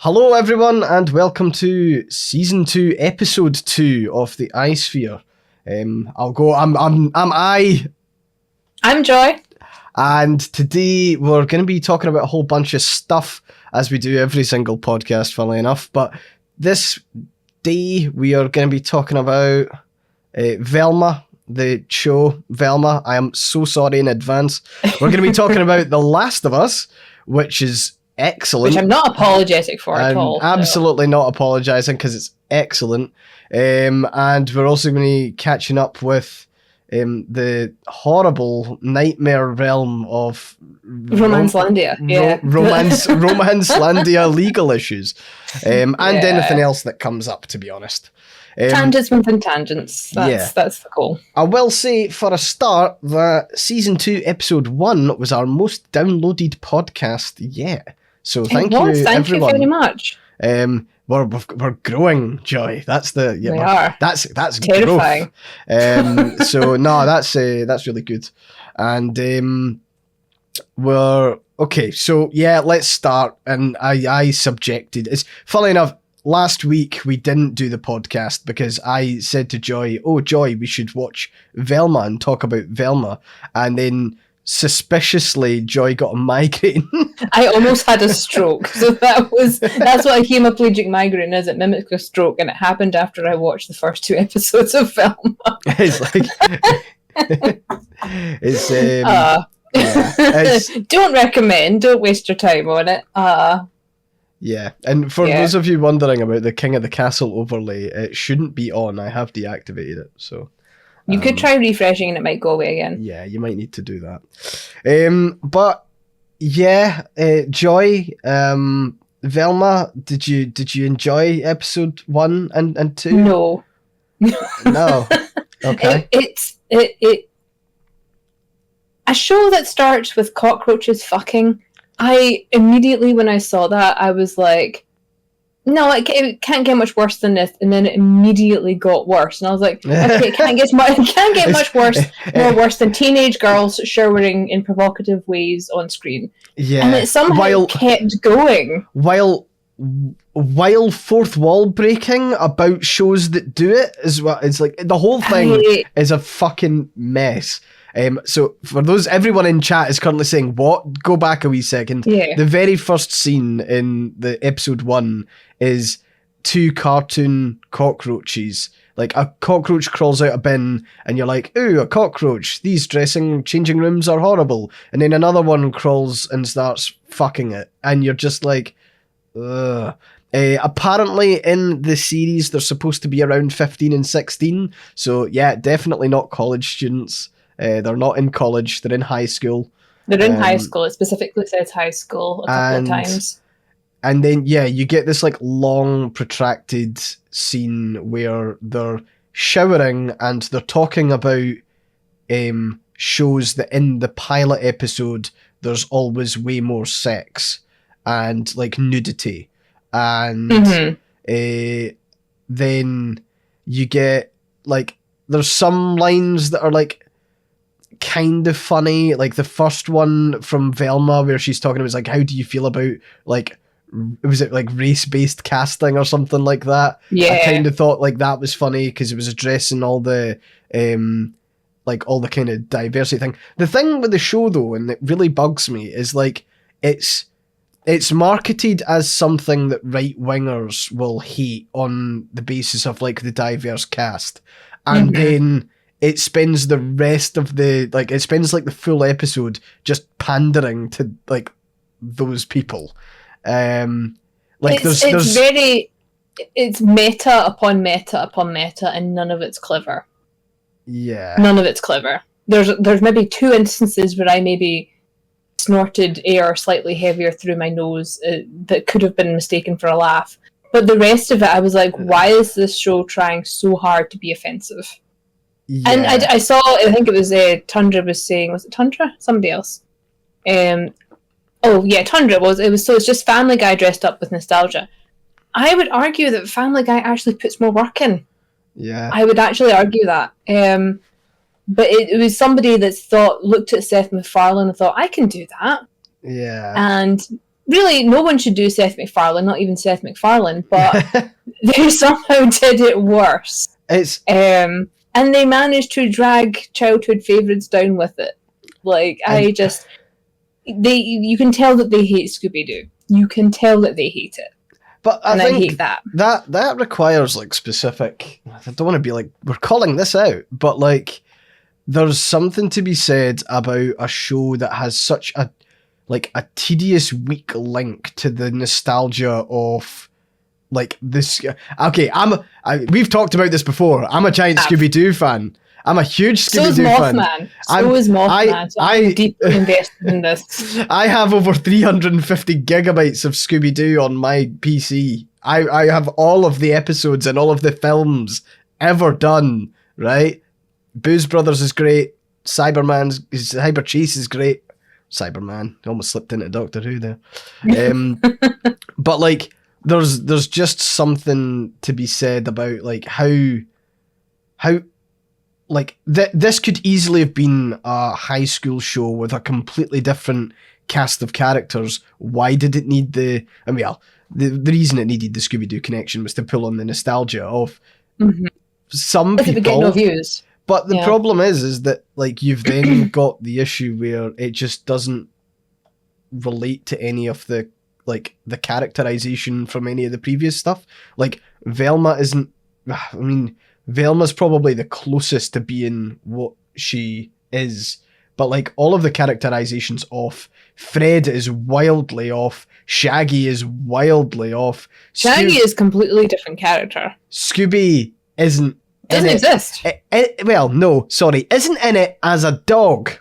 Hello, everyone, and welcome to Season 2, Episode 2 of the iSphere. I'll go. I'm I. I'm Joy. And today we're going to be talking about a whole bunch of stuff, as we do every single podcast, funnily enough. But this day we are going to be talking about Velma, the show Velma. I am so sorry in advance. We're going to be talking about The Last of Us, which is excellent. Which I'm not apologetic for at all. Absolutely not apologising because it's excellent. And we're also going to be catching up with the horrible nightmare realm of Romancelandia. Romancelandia legal issues. And anything else that comes up, to be honest. Tangents within tangents. That's the goal. I will say for a start that Season 2, Episode 1 was our most downloaded podcast yet. So thank you, everyone. Thank you very much. We're growing, Joy. That's the we are. That's terrifying. Growth. So no, that's really good. And we're okay. So yeah, let's start. And I subjected. It's funny enough. Last week we didn't do the podcast because I said to Joy, "Oh, Joy, we should watch Velma and talk about Velma," and then suspiciously Joy got a migraine. I almost had a stroke. So that's what a hemiplegic migraine is. It mimics a stroke, and it happened after I watched the first 2 episodes of Velma. It's like don't recommend, don't waste your time on it. Yeah, and for those of you wondering about the King of the Castle overlay, it shouldn't be on. I have deactivated it, so you could try refreshing and it might go away again. Yeah, you might need to do that. But yeah, Joy, Velma, did you enjoy episode 1 and 2? No. No. Okay. It's a show that starts with cockroaches fucking. I immediately, when I saw that, I was like, no, it can't get much worse than this. And then it immediately got worse. And I was like, okay, it can't get much worse, more worse than teenage girls showering in provocative ways on screen. Yeah. And it somehow kept going. While fourth wall breaking about shows that do it as well, it's like the whole thing is a fucking mess. So for everyone in chat is currently saying, what? Go back a wee second. Yeah. The very first scene in the episode 1 is 2 cartoon cockroaches. Like a cockroach crawls out a bin and you're like, ooh, a cockroach. These changing rooms are horrible. And then another one crawls and starts fucking it. And you're just like, ugh. Apparently in the series, they're supposed to be around 15 and 16. So yeah, definitely not college students. They're not in college, they're in high school. They're in high school. It specifically says high school a couple of times. And then, you get this like long, protracted scene where they're showering and they're talking about shows that in the pilot episode, there's always way more sex and like nudity. And then you get like, there's some lines that are like, kind of funny, like the first one from Velma where she's talking about like, how do you feel about like, was it like race-based casting or something like that? I kind of thought like that was funny because it was addressing all the like all the kind of diversity thing. The thing with the show though, and it really bugs me, is like it's marketed as something that right-wingers will hate on the basis of like the diverse cast, and then it spends the rest of the full episode just pandering to like those people. Like it's meta upon meta upon meta, and none of it's clever. Yeah, none of it's clever. There's maybe 2 instances where I maybe snorted air slightly heavier through my nose that could have been mistaken for a laugh. But the rest of it, I was like, why is this show trying so hard to be offensive? Yeah. And I saw, I think it was Tundra was saying, was it Tundra? Somebody else. Tundra was. So it's just Family Guy dressed up with nostalgia. I would argue that Family Guy actually puts more work in. Yeah. I would actually argue that. But it was somebody that looked at Seth MacFarlane and thought, I can do that. Yeah. And really, no one should do Seth MacFarlane, not even Seth MacFarlane, but they somehow did it worse. And they managed to drag childhood favourites down with it. Like, you can tell that they hate Scooby-Doo. You can tell that they hate it. But I hate that. That requires, like, specific... I don't want to be like, we're calling this out, but, like, there's something to be said about a show that has such a tedious, weak link to the nostalgia of, like, this... Okay, we've talked about this before. I'm a giant Scooby-Doo fan. I'm a huge Scooby-Doo fan. So is Mothman. I'm deeply invested in this. I have over 350 gigabytes of Scooby-Doo on my PC. I have all of the episodes and all of the films ever done, right? Booze Brothers is great. Hyper Chase is great. Cyberman. I almost slipped into Doctor Who there. But, like, there's just something to be said about, like, how like, this could easily have been a high school show with a completely different cast of characters. Why did it need the reason it needed the Scooby-Doo connection was to pull on the nostalgia of some people. Get no views. But the problem is that, like, you've then got the issue where it just doesn't relate to any of the, like, the characterization from any of the previous stuff. Like, Velma isn't... I mean... Velma's probably the closest to being what she is, but, like, all of the characterization's off. Fred is wildly off. Shaggy is wildly off. Shaggy is completely different character. Scooby isn't doesn't exist. Well, no, sorry, isn't in it as a dog.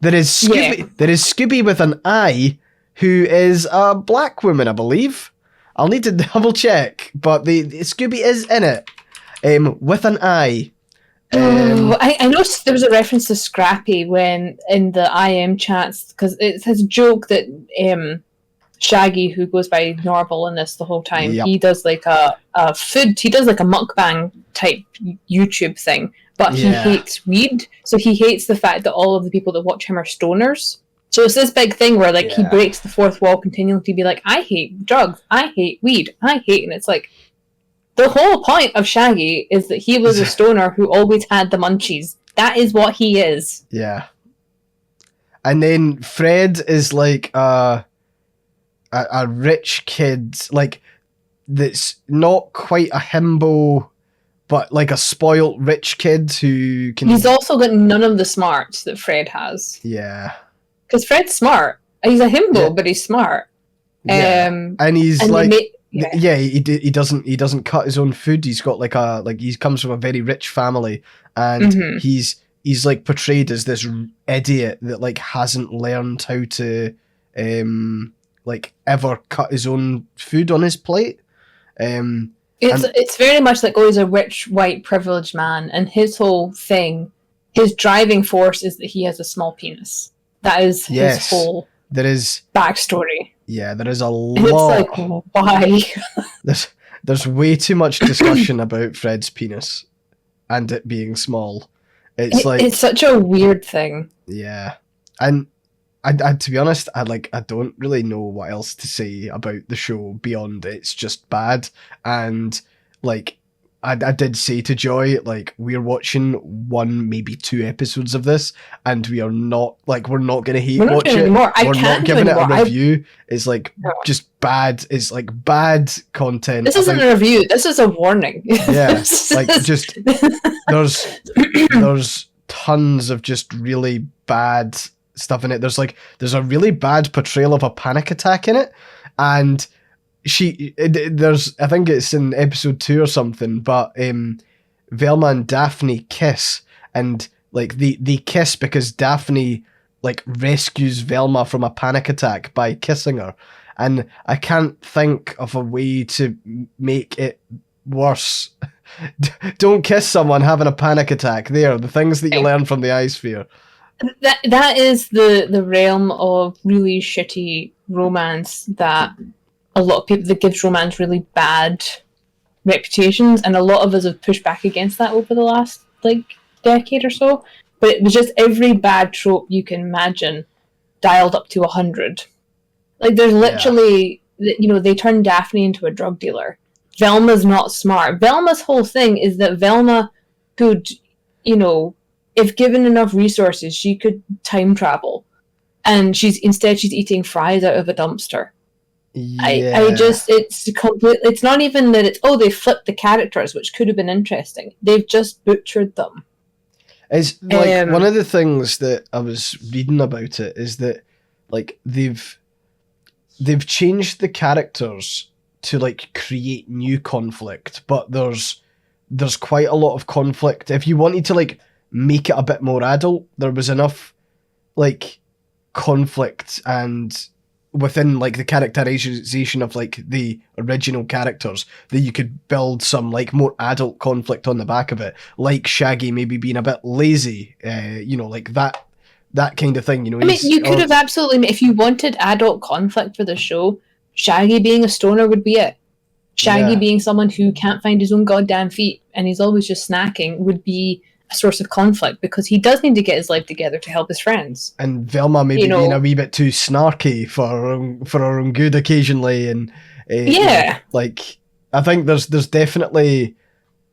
There is Scooby. Yeah. There is Scooby with an I, who is a black woman, I believe. I'll need to double check, but the Scooby is in it. With an I. I noticed there was a reference to Scrappy when in the IM chats, because it has a joke that Shaggy, who goes by Norval in this the whole time, he does like a mukbang type YouTube thing, but he hates weed, so he hates the fact that all of the people that watch him are stoners. So it's this big thing where, like, he breaks the fourth wall continually to be like, I hate drugs, I hate weed, and it's like, the whole point of Shaggy is that he was a stoner who always had the munchies. That is what he is. Yeah. And then Fred is like a rich kid, like, that's not quite a himbo, but like a spoilt rich kid who can... He's also got none of the smarts that Fred has. Yeah. Because Fred's smart. He's a himbo, but he's smart. Yeah. And he's he doesn't cut his own food. He's got he comes from a very rich family, and he's like portrayed as this idiot that, like, hasn't learned how to like, ever cut his own food on his plate. It's very much like, he's a rich white privileged man, and his whole thing, his driving force is that he has a small penis. That is his whole backstory. Yeah, there is a lot. It's like, why? There's way too much discussion about Fred's penis and it being small. It's such a weird thing. Yeah, and I to be honest, I don't really know what else to say about the show beyond it's just bad. And, like, I did say to Joy, like, we're watching 1, maybe 2 episodes of this, and we're not going to hate watch it. Anymore. We're not giving it a review. It's like just bad. It's like bad content. This isn't a review. This is a warning. Yeah, like, just there's tons of just really bad stuff in it. There's a really bad portrayal of a panic attack in it, and I think it's in episode 2 or something, but Velma and Daphne kiss, and, like, they kiss because Daphne, like, rescues Velma from a panic attack by kissing her, and I can't think of a way to make it worse. Don't kiss someone having a panic attack. The things that you learn from the Eye-Sphere. That is the realm of really shitty romance that a lot of people, that gives romance really bad reputations, and a lot of us have pushed back against that over the last, like, decade or so. But it was just every bad trope you can imagine dialed up to 100. Like, there's literally, they turn Daphne into a drug dealer. Velma's not smart. Velma's whole thing is that Velma could, if given enough resources, she could time travel. And she's eating fries out of a dumpster. Yeah. It's not even that they flipped the characters, which could have been interesting. They've just butchered them. It's like one of the things that I was reading about it is that like they've changed the characters to like create new conflict, but there's quite a lot of conflict. If you wanted to like make it a bit more adult, there was enough like conflict and within like the characterization of like the original characters that you could build some like more adult conflict on the back of it, like Shaggy maybe being a bit lazy, like that kind of thing. I mean, you could have absolutely, if you wanted adult conflict for the show, Shaggy being a stoner would be it. Shaggy being someone who can't find his own goddamn feet and he's always just snacking would be a source of conflict because he does need to get his life together to help his friends. And Velma maybe being a wee bit too snarky for her own good occasionally, and like I think there's definitely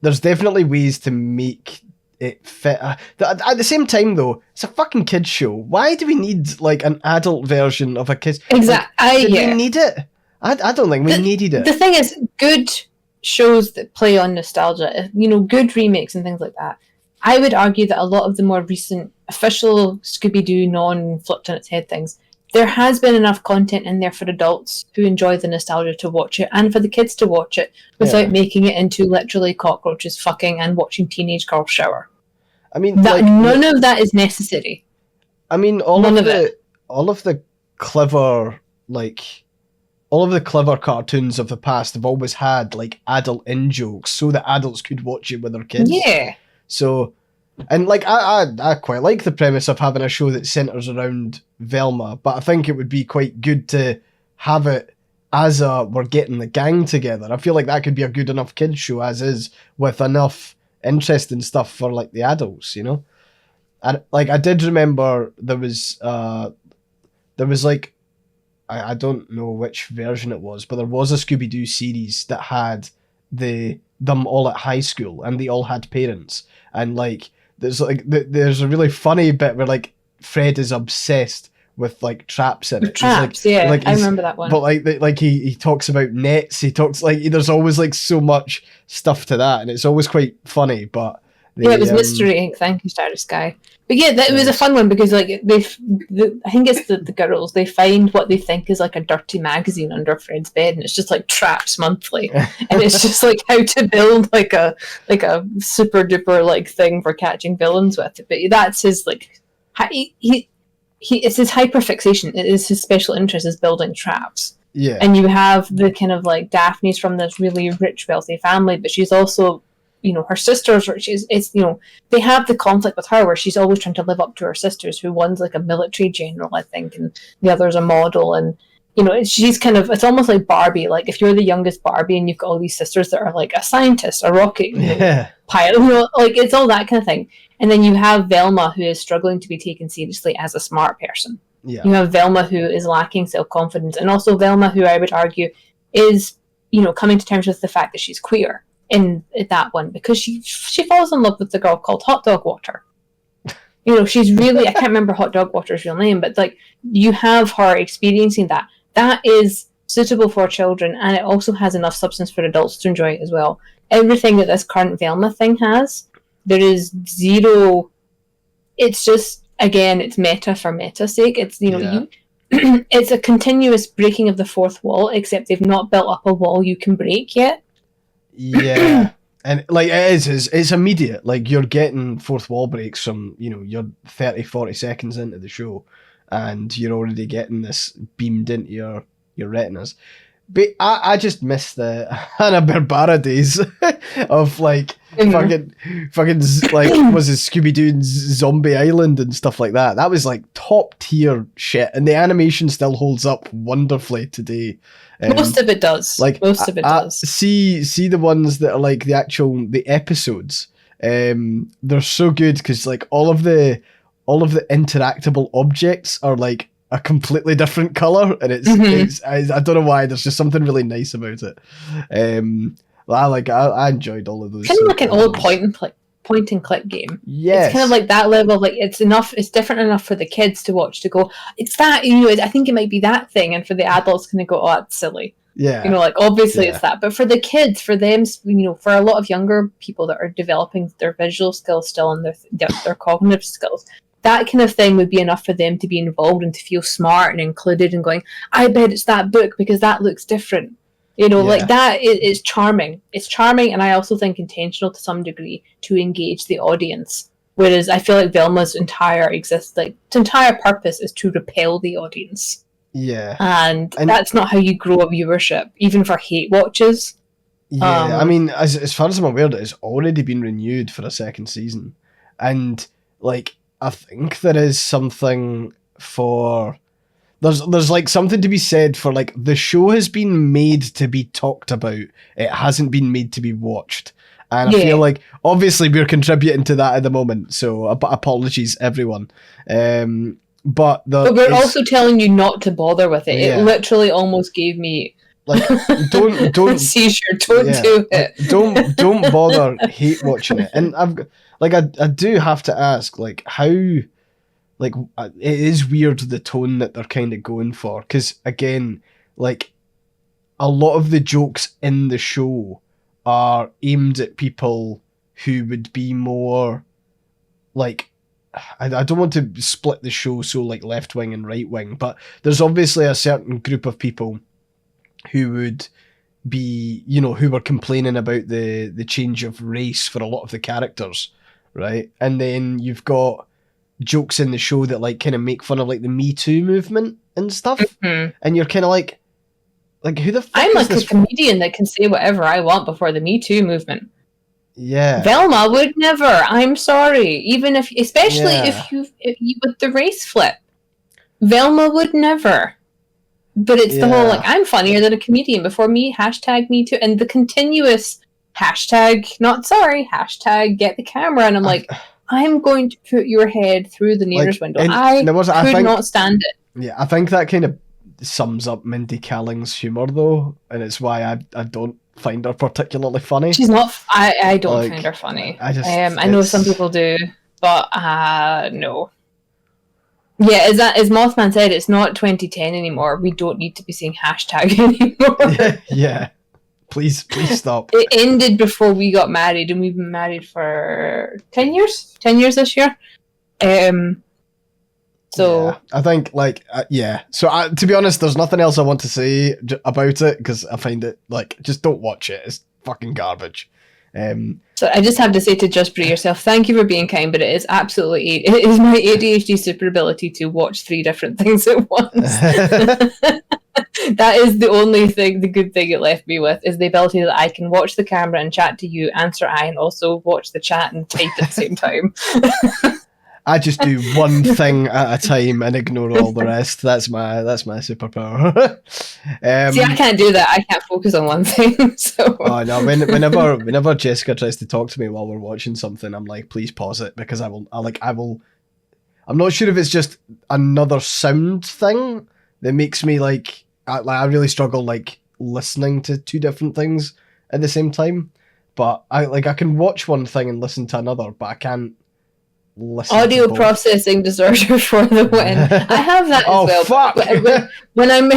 ways to make it fit. At the same time, though, it's a fucking kids show. Why do we need like an adult version of a kids? Exactly. Did we need it? I don't think we needed it. The thing is, good shows that play on nostalgia, good remakes and things like that. I would argue that a lot of the more recent official Scooby-Doo non-flipped on its head things, there has been enough content in there for adults who enjoy the nostalgia to watch it and for the kids to watch it without making it into literally cockroaches fucking and watching teenage girls shower. I mean, none of that is necessary. I mean, all of the clever cartoons of the past have always had like adult in-jokes so that adults could watch it with their kids. Yeah. So, and like I quite like the premise of having a show that centers around Velma, but I think it would be quite good to have it as we're getting the gang together. I feel like that could be a good enough kids show as is, with enough interesting stuff for like the adults, And like I did remember there was like I don't know which version it was, but there was a Scooby-Doo series that had them all at high school and they all had parents, and like there's a really funny bit where like Fred is obsessed with like traps in it. Traps, I remember that one. But like he talks about nets. He talks like there's always like so much stuff to that, and it's always quite funny. But it was Mystery Inc. Thank you, Starry Sky. But yeah, it was a fun one because like I think it's the girls, they find what they think is like a dirty magazine under Fred's bed, and it's just like Traps Monthly, and it's just like how to build like a super duper like thing for catching villains with. But that's his like it's his hyperfixation. It is his special interest is building traps. Yeah, and you have the kind of like Daphne's from this really rich, wealthy family, but she's also her sisters, they have the conflict with her where she's always trying to live up to her sisters, who one's like a military general, I think, and the other's a model. And, she's kind of, it's almost like Barbie. Like if you're the youngest Barbie and you've got all these sisters that are like a scientist, a rocket pilot, like it's all that kind of thing. And then you have Velma, who is struggling to be taken seriously as a smart person. Yeah. You have Velma, who is lacking self-confidence. And also Velma, who I would argue is, coming to terms with the fact that she's queer. In that one, because she falls in love with the girl called Hot Dog Water. She's really, I can't remember Hot Dog Water's real name, but like you have her experiencing that. That is suitable for children, and it also has enough substance for adults to enjoy it as well. Everything that this current Velma thing has, there is zero. It's just, again, it's meta for meta's sake. It's it's a continuous breaking of the fourth wall, except they've not built up a wall you can break yet. Yeah, and like it's immediate. Like you're getting fourth wall breaks from you're 30-40 seconds into the show, and you're already getting this beamed into your retinas. But I just miss the Hanna-Barbera days of like fucking like was it Scooby-Doo and Zombie Island and stuff like that. That was like top tier shit, and the animation still holds up wonderfully today. Most of it does. Like most of it does. See the ones that are like the episodes. They're so good because like all of the interactable objects are like a completely different color, and I don't know why. There's just something really nice about it. I enjoyed all of those. Kind of like an old point and click game. Yes. It's kind of like that level. Like it's different enough for the kids to watch to go, it's that, I think it might be that thing, and for the adults kind of go, oh, that's silly. Yeah. Like obviously it's that, but for the kids, for them, for a lot of younger people that are developing their visual skills still and their cognitive skills, that kind of thing would be enough for them to be involved and to feel smart and included and going, I bet it's that book because that looks different. Like that is charming. It's charming, and I also think intentional to some degree to engage the audience. Whereas I feel like Velma's entire purpose is to repel the audience. Yeah. And that's not how you grow a viewership, even for hate watches. Yeah, I mean, as far as I'm aware, it's already been renewed for a second season. And, like, I think there is something for... There's like something to be said for like the show has been made to be talked about. It hasn't been made to be watched. And I feel like obviously we're contributing to that at the moment. So apologies everyone. But we're also telling you not to bother with it. Yeah. It literally almost gave me like don't seizure. Don't do it. Don't bother hate watching it. And I do have to ask like how. Like, it is weird the tone that they're kind of going for. Because, again, like, a lot of the jokes in the show are aimed at people who would be more, like... I don't want to split the show so, like, left-wing and right-wing, but there's obviously a certain group of people who would be, who were complaining about the change of race for a lot of the characters, right? And then you've got... jokes in the show that like kind of make fun of like the Me Too movement and stuff, and you're kind of like who the fuck I'm is like this a comedian that can say whatever I want before the Me Too movement. Yeah, Velma would never. I'm sorry, even especially if you with the race flip, Velma would never. But it's the whole like I'm funnier than a comedian before me #Me Too and the continuous #not sorry get the camera, and I'm like. I'm going to put your head through the nearest window. I could not stand it. Yeah, I think that kind of sums up Mindy Kaling's humour, though, and it's why I don't find her particularly funny. She's not... I don't find her funny. I know some people do, but no. Yeah, as Mothman said, it's not 2010 anymore. We don't need to be saying # anymore. Yeah. Please stop. It ended before we got married, and we've been married for 10 years. 10 years this year. So yeah, I think So to be honest, there's nothing else I want to say about it because I find it like just don't watch it. It's fucking garbage. So I just have to say to Just Be Yourself, thank you for being kind, but it is absolutely it is my ADHD super ability to watch 3 different things at once. That is the only thing, the good thing it left me with, is the ability that I can watch the camera and chat to you, answer and also watch the chat and type at the same time. I just do one thing at a time and ignore all the rest. That's my superpower. See, I can't do that. I can't focus on one thing. So. Oh no! Whenever Jessica tries to talk to me while we're watching something, I'm like, please pause it because I will. I'm not sure if it's just another sound thing that makes me like I really struggle like listening to 2 different things at the same time. But I can watch one thing and listen to another, but I can't listen. Audio processing disorder for the win. I have that as well. Oh fuck! When I'm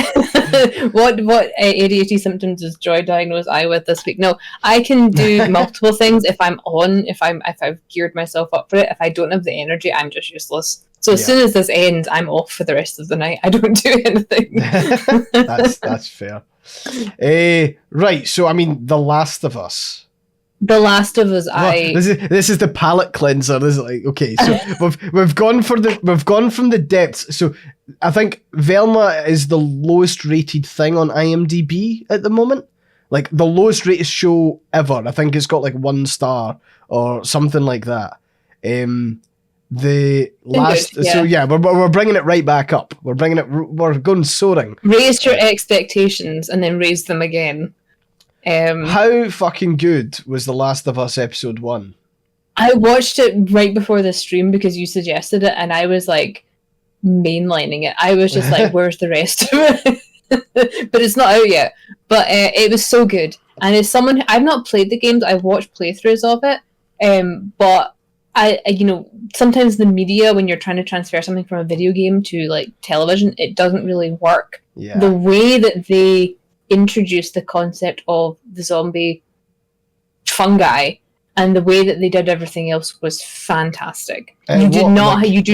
what ADHD symptoms is Joy diagnosed I with this week? No, I can do multiple things if I'm on. If I've geared myself up for it. If I don't have the energy, I'm just useless. So as soon as this ends, I'm off for the rest of the night. I don't do anything. That's fair. Right. So I mean, The Last of Us. The Last of Us. This is the palate cleanser. This is like okay. So we've gone from the depths. So I think Velma is the lowest rated thing on IMDb at the moment. Like the lowest rated show ever. I think it's got like 1 star or something like that. The last, good, yeah. So yeah, we're bringing it right back up. We're going soaring. Raise your expectations and then raise them again. How fucking good was The Last of Us episode 1? I watched it right before the stream because you suggested it, and I was like, mainlining it. I was just like, where's the rest of it? But it's not out yet. But it was so good. And as someone, I've not played the games, I've watched playthroughs of it. But I, sometimes the media, when you're trying to transfer something from a video game to like television, it doesn't really work. Yeah. The way that they introduced the concept of the zombie fungi and the way that they did everything else was fantastic. You do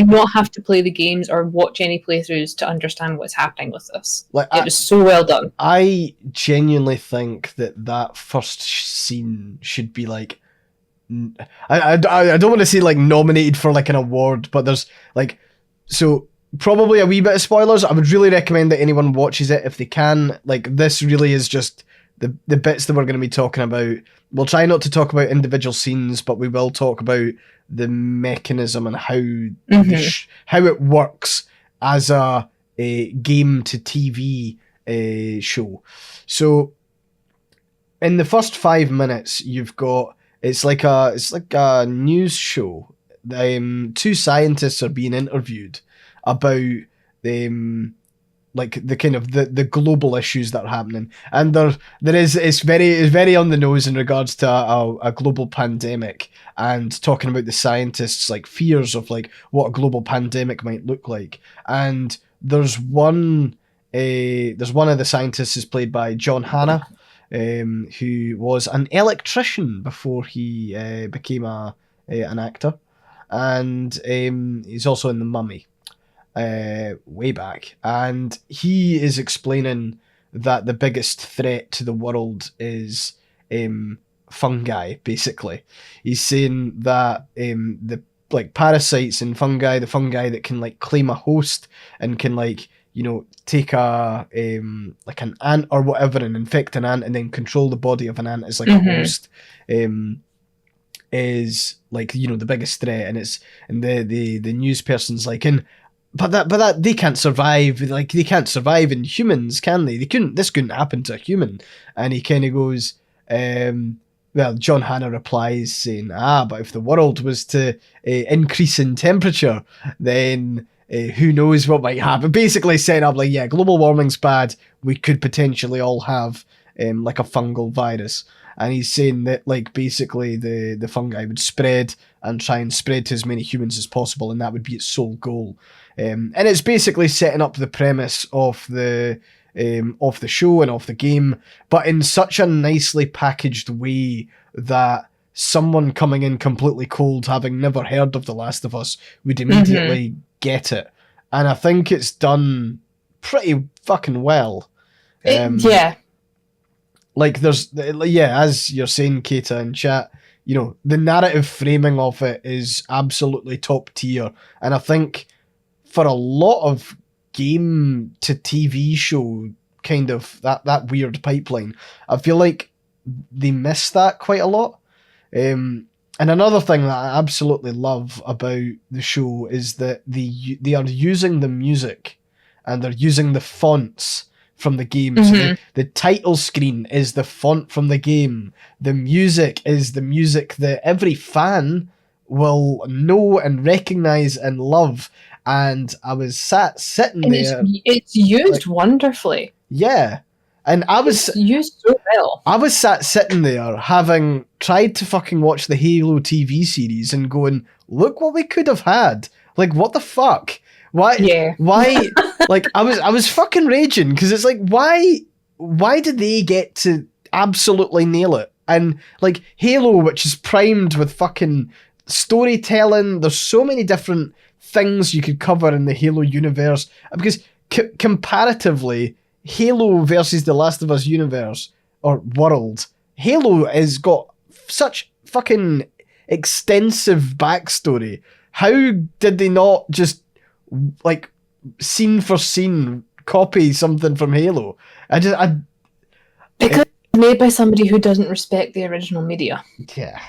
not have to play the games or watch any playthroughs to understand what's happening with this. It was so well done. I genuinely think that first scene should be like, I don't want to say like nominated for like an award, but there's like, so probably a wee bit of spoilers. I would really recommend that anyone watches it if they can. Like, this really is just the bits that we're going to be talking about. We'll try not to talk about individual scenes, but we will talk about the mechanism and how how it works as a game to TV show. So in the first 5 minutes, you've got it's like a news show. Two scientists are being interviewed about like the kind of the global issues that are happening, and it's very on the nose in regards to a global pandemic, and talking about the scientists' like fears of like what a global pandemic might look like. And there's one of the scientists is played by John Hannah, who was an electrician before he became an actor, and he's also in The Mummy. Way back, and he is explaining that the biggest threat to the world is fungi. Basically, he's saying that the like parasites and fungi, the fungi that can like claim a host and can like take a like an ant or whatever and infect an ant and then control the body of an ant as like a host, is like the biggest threat. And the news person's like, But that they can't survive. Like, they can't survive in humans, can they? This couldn't happen to a human. And he kind of goes, well, John Hannah replies saying, but if the world was to increase in temperature, then who knows what might happen. Basically setting up like, yeah, global warming's bad. We could potentially all have like a fungal virus. And he's saying that like basically the fungi would spread and try and spread to as many humans as possible, and that would be its sole goal. And it's basically setting up the premise of the show and of the game, but in such a nicely packaged way that someone coming in completely cold, having never heard of The Last of Us, would immediately get it. And I think it's done pretty fucking well. Yeah. Like, as you're saying, Keita, in chat, the narrative framing of it is absolutely top tier. And I think for a lot of game to TV show kind of that weird pipeline, I feel like they miss that quite a lot. And another thing that I absolutely love about the show is that they are using the music and they're using the fonts from the game. So the title screen is the font from the game. The music is the music that every fan will know and recognize and love. And I was sitting there. It's used wonderfully. Yeah. And it's used so well. I was sitting there having tried to fucking watch the Halo TV series and going, look what we could have had. Like, what the fuck? Why? Yeah. Why? Like, I was fucking raging because it's like, why did they get to absolutely nail it? And like Halo, which is primed with fucking storytelling, there's so many different things you could cover in the Halo universe, because comparatively, Halo versus the Last of Us universe or world, Halo has got such fucking extensive backstory. How did they not just like scene for scene copy something from Halo? Because it's made by somebody who doesn't respect the original media. Yeah.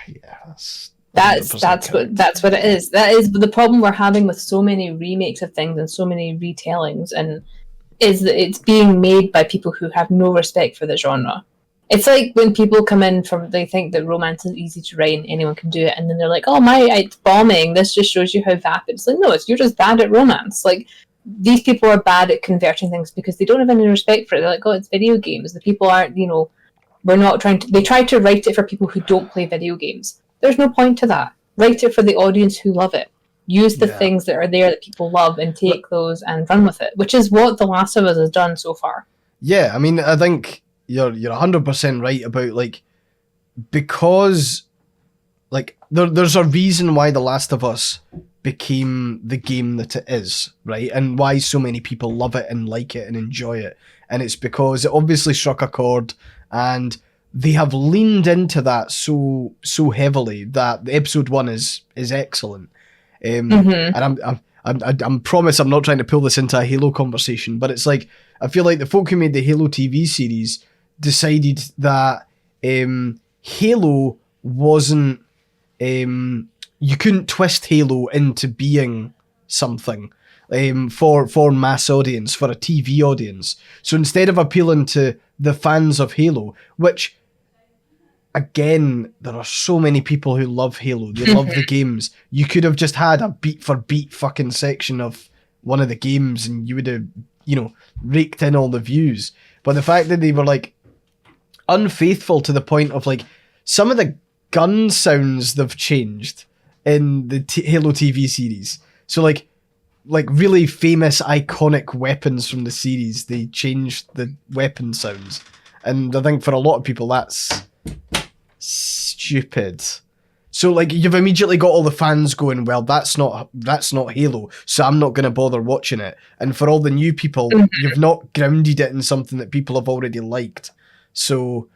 That's what it is. That is the problem we're having with so many remakes of things and so many retellings, and is that it's being made by people who have no respect for the genre. It's like when people come in they think that romance is easy to write and anyone can do it, and then they're like, "Oh it's bombing. This just shows you how vapid." It's like, no, you're just bad at romance. Like, these people are bad at converting things because they don't have any respect for it. They're like, oh, it's video games. The people aren't, we're not trying to. They try to write it for people who don't play video games. There's no point to that. Write it for the audience who love it. Use the things that are there that people love and take those and run with it, which is what The Last of Us has done so far. Yeah, I mean, I think you're 100% right about, like, because, like, there's a reason why The Last of Us became the game that it is, right? And why so many people love it and like it and enjoy it. And it's because it obviously struck a chord, and they have leaned into that so heavily that the episode 1 is excellent. And I'm promise I'm not trying to pull this into a Halo conversation, but it's like, I feel like the folk who made the Halo TV series decided that Halo wasn't, you couldn't twist Halo into being something for mass audience, for a TV audience. So instead of appealing to the fans of Halo, which, again, there are so many people who love Halo. They love the games. You could have just had a beat for beat fucking section of one of the games and you would have, raked in all the views. But the fact that they were, like, unfaithful to the point of, like, some of the gun sounds they've changed in the Halo TV series. So, like really famous, iconic weapons from the series, they changed the weapon sounds. And I think for a lot of people, that's stupid. So, like, you've immediately got all the fans going, well, that's not Halo, so I'm not going to bother watching it. And for all the new people, you've not grounded it in something that people have already liked. So,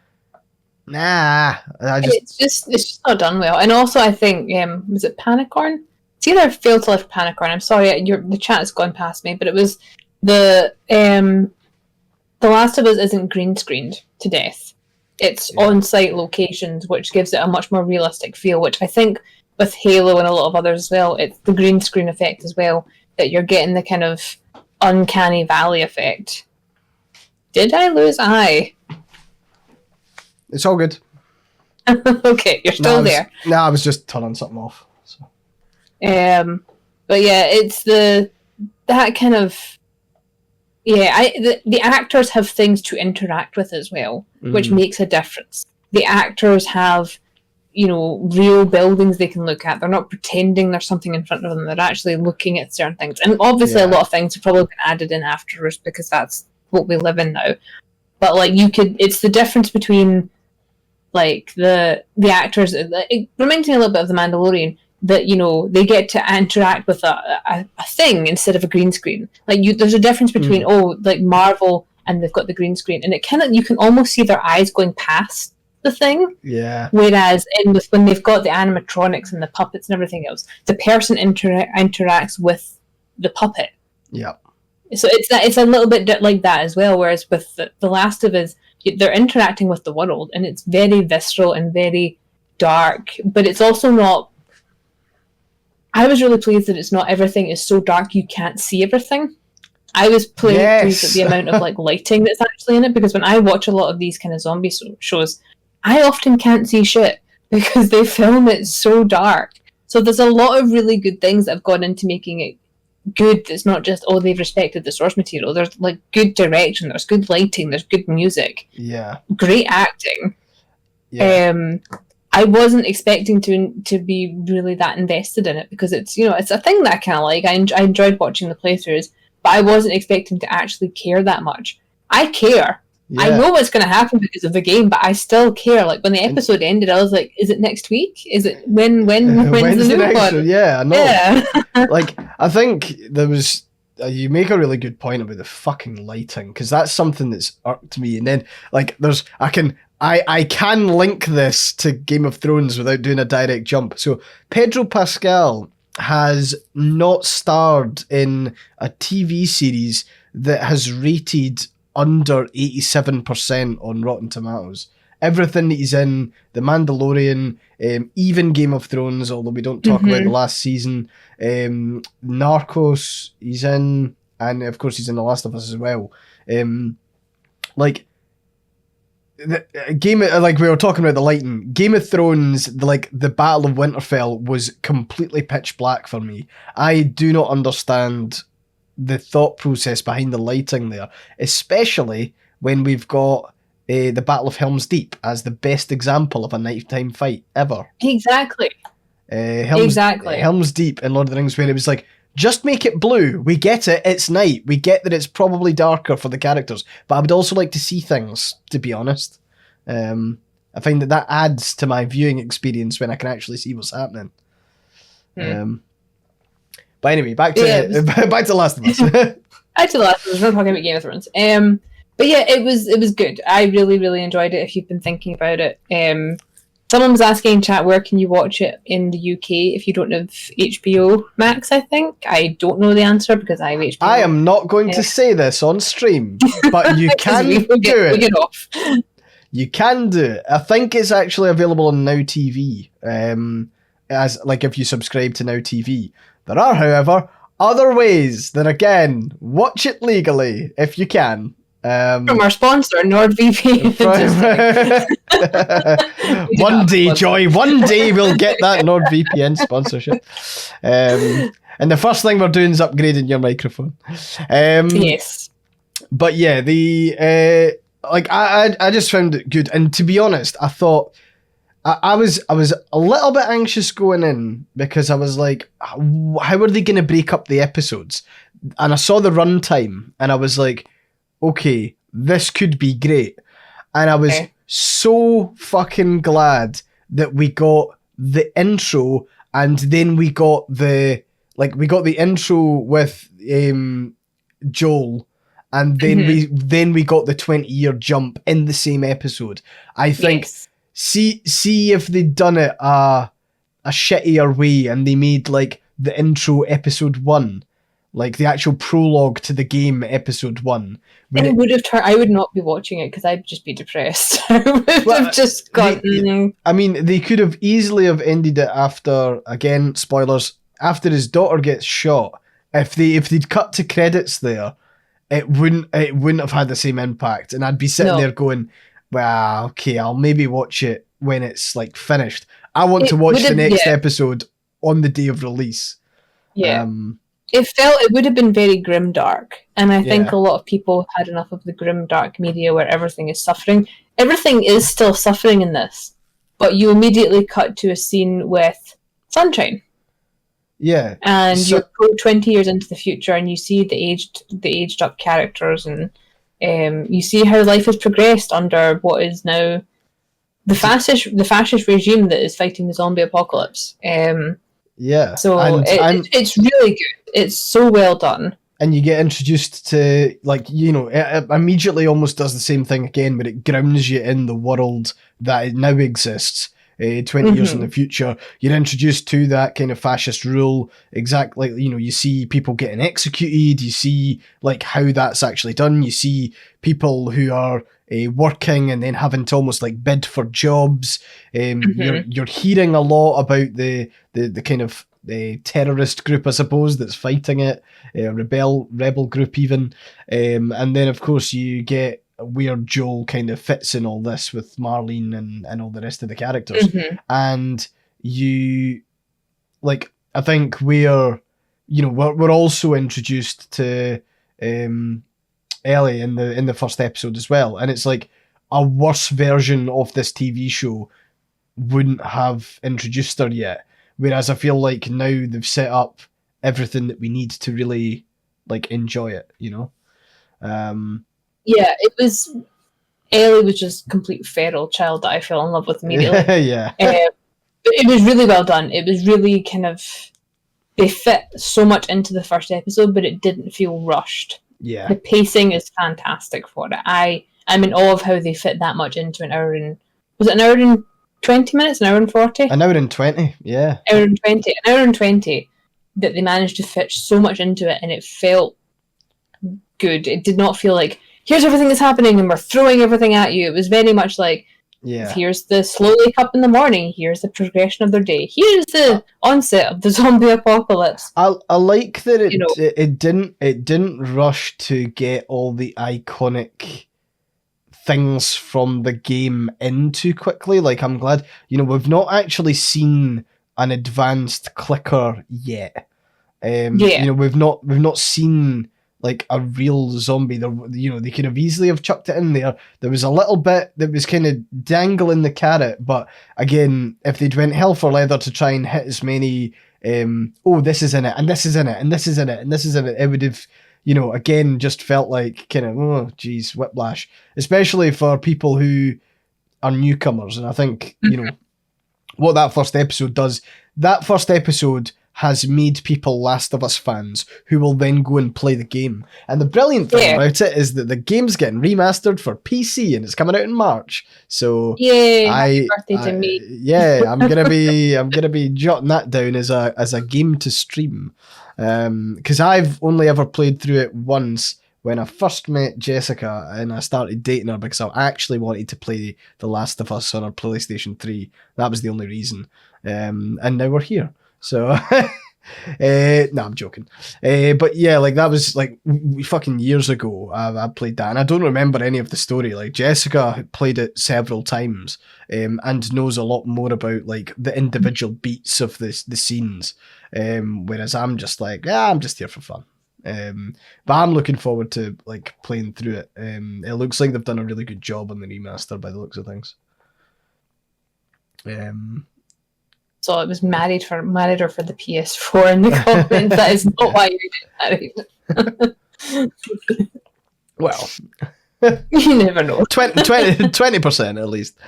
it's just not done well. And also, I think, was it Panicorn? It's either Failed to Live or Panicorn. I'm sorry, the chat has gone past me, but it was The Last of Us isn't green screened to death. It's on-site locations, which gives it a much more realistic feel, which I think with Halo and a lot of others as well, it's the green screen effect as well, that you're getting the kind of uncanny valley effect. Did I lose eye? It's all good. Okay, you're still there. No, I was just turning something off. So. But yeah, it's that kind of... Yeah, the actors have things to interact with as well, which makes a difference. The actors have, real buildings they can look at. They're not pretending there's something in front of them. They're actually looking at certain things. And obviously a lot of things have probably been added in afterwards because that's what we live in now. But, like, it's the difference between, like, the actors. It reminds me a little bit of The Mandalorian, that, they get to interact with a thing instead of a green screen. Like, there's a difference between, like Marvel, and they've got the green screen, and it kind of, you can almost see their eyes going past the thing. Yeah. Whereas when they've got the animatronics and the puppets and everything else, the person interacts with the puppet. Yeah. So it's a little bit like that as well. Whereas with the Last of Us, they're interacting with the world, and it's very visceral and very dark, but it's also not. I was really pleased that it's not everything is so dark you can't see everything. I was pleased at the amount of, like, lighting that's actually in it, because when I watch a lot of these kind of zombie shows, I often can't see shit because they film it so dark. So there's a lot of really good things that have gone into making it good. It's not just, they've respected the source material. There's, like, good direction, there's good lighting, there's good music. Yeah. Great acting. Yeah. I wasn't expecting to be really that invested in it, because it's it's a thing that I kind of like. I enjoyed watching the playthroughs, but I wasn't expecting to actually care that much. I care. Yeah. I know what's going to happen because of the game, but I still care. Like, when the episode ended, I was like, "Is it next week? Is it when's the new one?" Yeah, I know. Yeah. Like, I think there was. You make a really good point about the fucking lighting, because that's something that's irked me. And then, like, I can link this to Game of Thrones without doing a direct jump. So Pedro Pascal has not starred in a TV series that has rated under 87% on Rotten Tomatoes. Everything that he's in, The Mandalorian, even Game of Thrones, although we don't talk about the last season, Narcos he's in, and of course he's in The Last of Us as well. Like, like we were talking about the lighting, Game of Thrones, the Battle of Winterfell was completely pitch black for me. I do not understand the thought process behind the lighting there, especially when we've got the Battle of Helm's Deep as the best example of a nighttime fight ever. Exactly. Helm's Deep in Lord of the Rings, where it was like, just make it blue. We get it. It's night. We get that it's probably darker for the characters, but I would also like to see things, to be honest. I find that adds to my viewing experience when I can actually see what's happening. But anyway, back to back to Last of Us. Back to Last of Us. We're not talking about Game of Thrones. But yeah, it was good. I really, really enjoyed it. If you've been thinking about it, someone was asking in chat, where can you watch it in the UK if you don't have HBO Max? I think I don't know the answer because I have HBO. I am not going to say this on stream, but you can do it. We get off. You can do it. I think it's actually available on Now TV. As like if you subscribe to Now TV. There are, however, other ways that, again, watch it legally if you can. From our sponsor, NordVPN. One day, Joy, one day we'll get that NordVPN sponsorship. And the first thing we're doing is upgrading your microphone. Yes. But yeah, I just found it good. And to be honest, I thought I was a little bit anxious going in because I was like, how are they going to break up the episodes? And I saw the runtime and I was like, okay, this could be great. And I was so fucking glad that we got the intro and then we got the intro with Joel, and then we got the 20-year jump in the same episode. I think see if they'd done it a shittier way and they made like the intro episode 1, like the actual prologue to the game episode 1. And it would have I would not be watching it because I'd just be depressed. I would have just gotten... I mean, they could have easily have ended it after, again, spoilers, after his daughter gets shot. If they'd cut to credits there, it wouldn't have had the same impact. And I'd be sitting there going, well, okay, I'll maybe watch it when it's like finished. I want to watch the next episode on the day of release. Yeah. It would have been very grimdark, and I think a lot of people had enough of the grimdark media where everything is suffering. Everything is still suffering in this, but you immediately cut to a scene with sunshine. Yeah, and you go 20 years into the future, and you see the aged up characters, and you see how life has progressed under what is now the fascist regime that is fighting the zombie apocalypse. Yeah. So it's really good. It's so well done. And you get introduced to, like, you know, it immediately almost does the same thing again, but it grounds you in the world that it now exists. 20 years in the future, you're introduced to that kind of fascist rule. Exactly, you know, you see people getting executed. You see like how that's actually done. You see people who are working and then having to almost like bid for jobs. You're hearing a lot about the kind of the terrorist group, I suppose, that's fighting it, rebel group even, and then of course you get where Joel kind of fits in all this with Marlene and all the rest of the characters. And you, like, I think we're also introduced to Ellie in the first episode as well, and it's like a worse version of this TV show wouldn't have introduced her yet, whereas I feel like now they've set up everything that we need to really like enjoy it, you know. Yeah, Ellie was just a complete feral child that I fell in love with immediately. Yeah. But it was really well done. It was really kind of, they fit so much into the first episode, but it didn't feel rushed. Yeah. The pacing is fantastic for it. I'm in awe of how they fit that much into an hour and... Was it an hour and 20 minutes? An hour and 40? An hour and 20, yeah. An hour and 20 that they managed to fit so much into it, and it felt good. It did not feel like, here's everything that's happening and we're throwing everything at you. It was very much like, here's the slow wake up in the morning, here's the progression of their day, here's the onset of the zombie apocalypse. I like that it didn't rush to get all the iconic things from the game in too quickly. Like, I'm glad, we've not actually seen an advanced clicker yet. Yeah. We've not seen like a real zombie. They could have easily have chucked it in there. There was a little bit that was kind of dangling the carrot, but again, if they'd went hell for leather to try and hit as many, this is in it, and this is in it, and this is in it, and this is in it, it would have, again, just felt like kind of, oh, geez, whiplash, especially for people who are newcomers. And I think, what that first episode does, that first episode has made people Last of Us fans who will then go and play the game. And the brilliant thing about it is that the game's getting remastered for PC and it's coming out in March. So happy birthday to me. Yeah, I'm gonna be jotting that down as a game to stream. Because I've only ever played through it once when I first met Jessica and I started dating her because I actually wanted to play The Last of Us on her PlayStation 3. That was the only reason. And now we're here. So, no, I'm joking. But yeah, like that was like fucking years ago. I played that, and I don't remember any of the story. Like Jessica played it several times, and knows a lot more about like the individual beats of the scenes. Whereas I'm just like, I'm just here for fun. But I'm looking forward to like playing through it. It looks like they've done a really good job on the remaster by the looks of things. So it was married her for the PS4 in the comments. That is not why you did married. Well, you never know. 20% at least.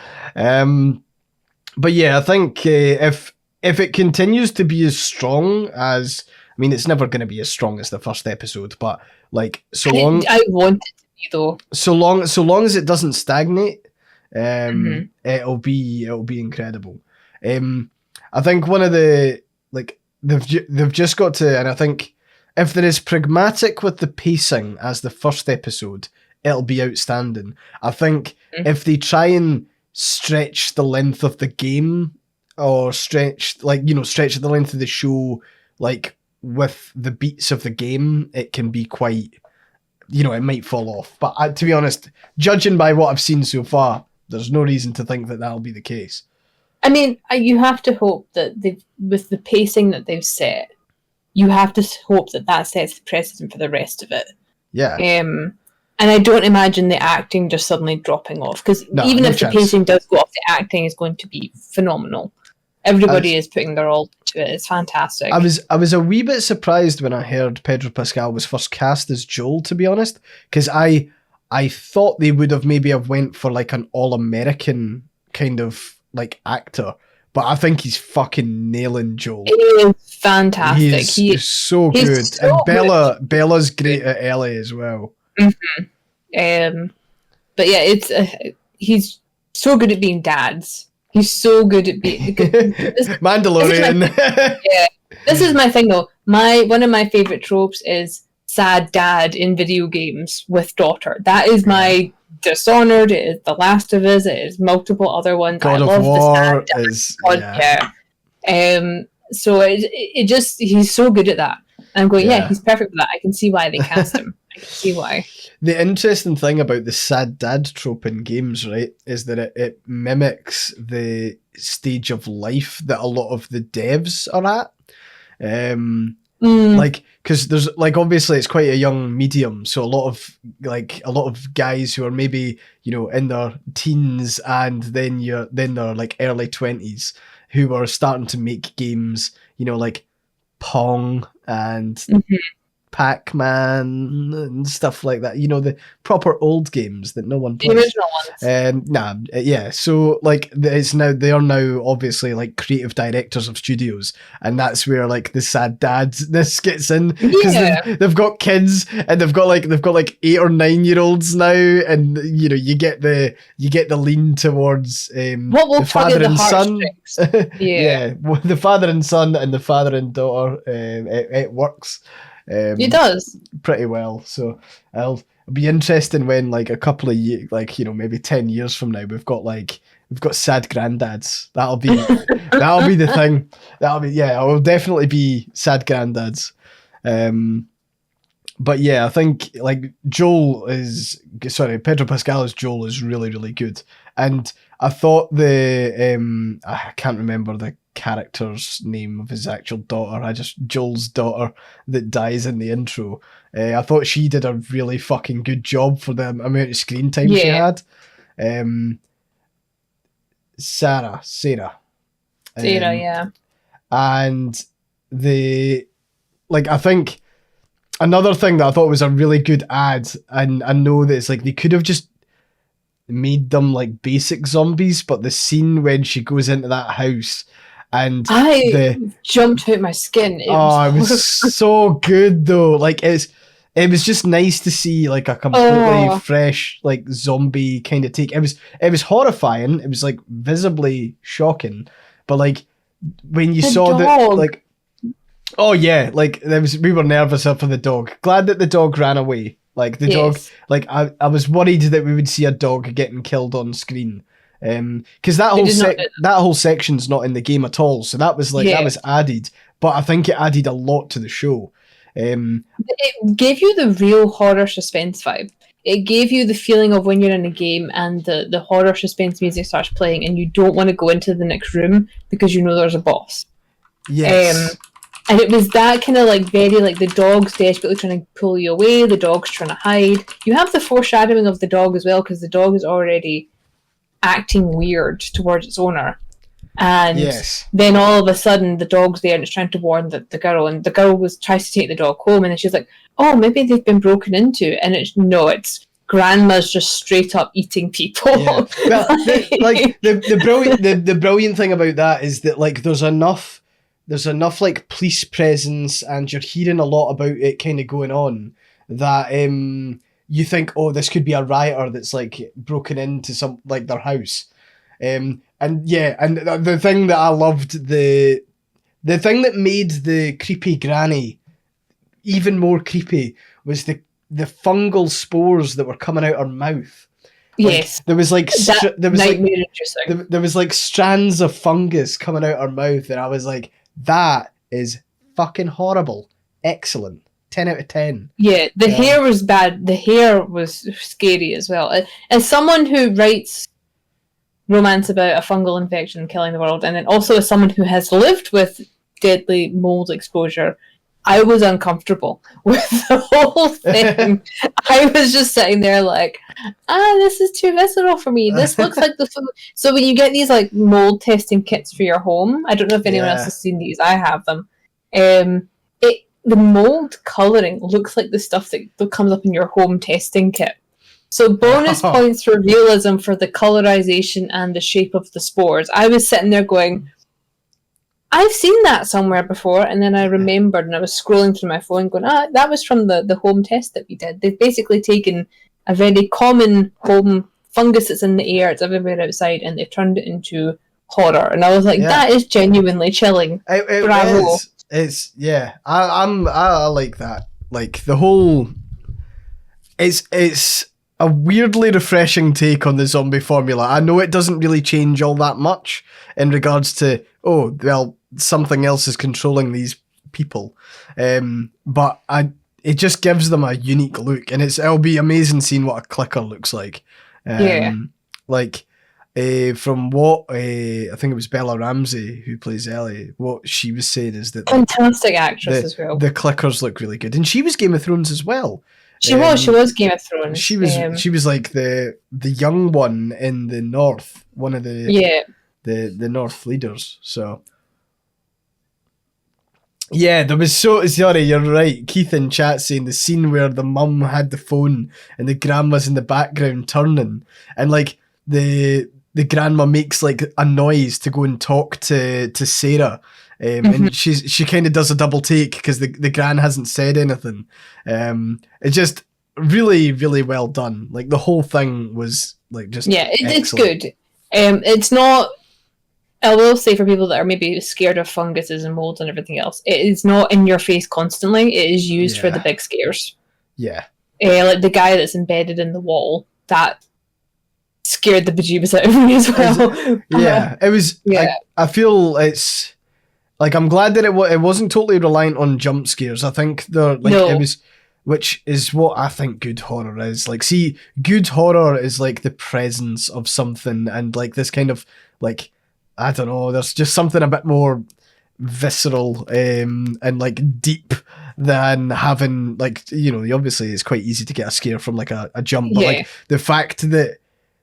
But yeah, I think if it continues to be as strong as, I mean, it's never going to be as strong as the first episode, but like I want it to be though. So long as it doesn't stagnate, it'll be incredible. I think one of the, like, they've just got to, and I think if they're as pragmatic with the pacing as the first episode, it'll be outstanding. I think if they try and stretch the length of the game, or stretch the length of the show, like, with the beats of the game, it can be quite, it might fall off. But to be honest, judging by what I've seen so far, there's no reason to think that that'll be the case. I mean, you have to hope that with the pacing that they've set, you have to hope that sets the precedent for the rest of it. Yeah. And I don't imagine the acting just suddenly dropping off, because even if the pacing does go off, the acting is going to be phenomenal. Everybody is putting their all into it. It's fantastic. I was a wee bit surprised when I heard Pedro Pascal was first cast as Joel, to be honest, because I thought they would have maybe went for like an all-American kind of like actor, but I think he's fucking nailing Joel. He is fantastic. He's so good. And Bella's great at Ellie as well. Mm-hmm. But yeah, he's so good at being dads. He's so good at being Mandalorian. This is my thing though. One of my favorite tropes is sad dad in video games with daughter. That is my Dishonored, it is The Last of Us, it is multiple other ones. God I of love War the is So it just, he's so good at that. I'm going, he's perfect for that. I can see why they cast him. I can see why. The interesting thing about the sad dad trope in games, right, is that it mimics the stage of life that a lot of the devs are at. Like, because there's like, obviously it's quite a young medium, so a lot of guys who are maybe in their teens and then they're like early 20s who are starting to make games, like Pong and Pac-Man and stuff like that, the proper old games that no one plays. The original ones. So like they are now obviously like creative directors of studios, and that's where like the sad dads this gets in, because they've got kids and they've got like 8 or 9 year olds now, and you get the lean towards the father and son. The father and son and the father and daughter. It works. It does pretty well, so it'll be interesting when like a couple of years, like maybe 10 years from now, we've got sad granddads. That'll be the thing. It will definitely be sad granddads. But yeah, I think like Pedro Pascal as Joel is really, really good, and I thought I can't remember the character's name of his actual daughter. Joel's daughter that dies in the intro. I thought she did a really fucking good job for the amount of screen time she had. Sarah. Sarah, yeah. And I think another thing that I thought was a really good ad, and I know that it's like they could have just made them like basic zombies, but the scene when she goes into that house and I jumped out my skin. It was so good though. Like it was just nice to see like a completely fresh like zombie kind of take. It was horrifying. It was like visibly shocking, but like when you saw that, like, oh yeah, like we were nervous for the dog. Glad that the dog ran away. Like the dog, like I was worried that we would see a dog getting killed on screen, because that whole section's not in the game at all. So that was that was added, but I think it added a lot to the show. It gave you the real horror suspense vibe. It gave you the feeling of when you're in a game and the horror suspense music starts playing and you don't want to go into the next room because you know there's a boss. Yes. And it was that kind of like very like the dog's desperately trying to pull you away, the dog's trying to hide. You have the foreshadowing of the dog as well because the dog is already acting weird towards its owner. And then all of a sudden the dog's there and it's trying to warn the girl, and the girl tries to take the dog home, and then she's like, oh, maybe they've been broken into, and it's grandma's just straight up eating people. Yeah. Well, the brilliant thing about that is that like there's enough like police presence and you're hearing a lot about it kind of going on that you think, oh, this could be a rioter that's like broken into some like their house. And the thing that I loved, the thing that made the creepy granny even more creepy was the fungal spores that were coming out her mouth. Yes, there was strands of fungus coming out her mouth, and I was like, that is fucking horrible. Excellent. 10 out of 10. Yeah, the hair was bad. The hair was scary as well. As someone who writes romance about a fungal infection killing the world, and then also as someone who has lived with deadly mold exposure, I was uncomfortable with the whole thing. I was just sitting there like, this is too visceral for me. This looks like the food. So when you get these like mold testing kits for your home, I don't know if anyone else has seen these. I have them. The mold colouring looks like the stuff that comes up in your home testing kit. So bonus points for realism for the colorization and the shape of the spores. I was sitting there going, I've seen that somewhere before, and then I remembered, and I was scrolling through my phone going, that was from the home test that we did. They've basically taken a very common home fungus that's in the air, it's everywhere outside, and they've turned it into horror. And I was like, that is genuinely chilling. Bravo. I like that. Like the whole, it's a weirdly refreshing take on the zombie formula. I know it doesn't really change all that much in regards to, oh, well, something else is controlling these people. But it just gives them a unique look, and it'll be amazing seeing what a clicker looks like. Like, from what I think it was Bella Ramsey who plays Ellie, what she was saying is that fantastic actress as well. The clickers look really good, and she was Game of Thrones as well. She was Game of Thrones. She was like the young one in the North, one of the North leaders. So yeah, there was sorry, you're right. Keith in chat saying the scene where the mum had the phone and the grandma's in the background turning, and like the grandma makes like a noise to go and talk to Sarah. And she kind of does a double take because the gran hasn't said anything. It's just really, really well done. Like the whole thing was like just it's good. It's not. I will say for people that are maybe scared of funguses and molds and everything else, it is not in your face constantly. It is used for the big scares. Yeah. Like the guy that's embedded in the wall, that scared the bejeebus out of me as well. It was. Yeah. I feel it's. Like, I'm glad that it wasn't totally reliant on jump scares. I think it was which is what I think good horror is. Like, see, good horror is like the presence of something, and like this kind of like, I don't know, there's just something a bit more visceral and like deep than having like, you know, obviously it's quite easy to get a scare from like a jump, but like the fact that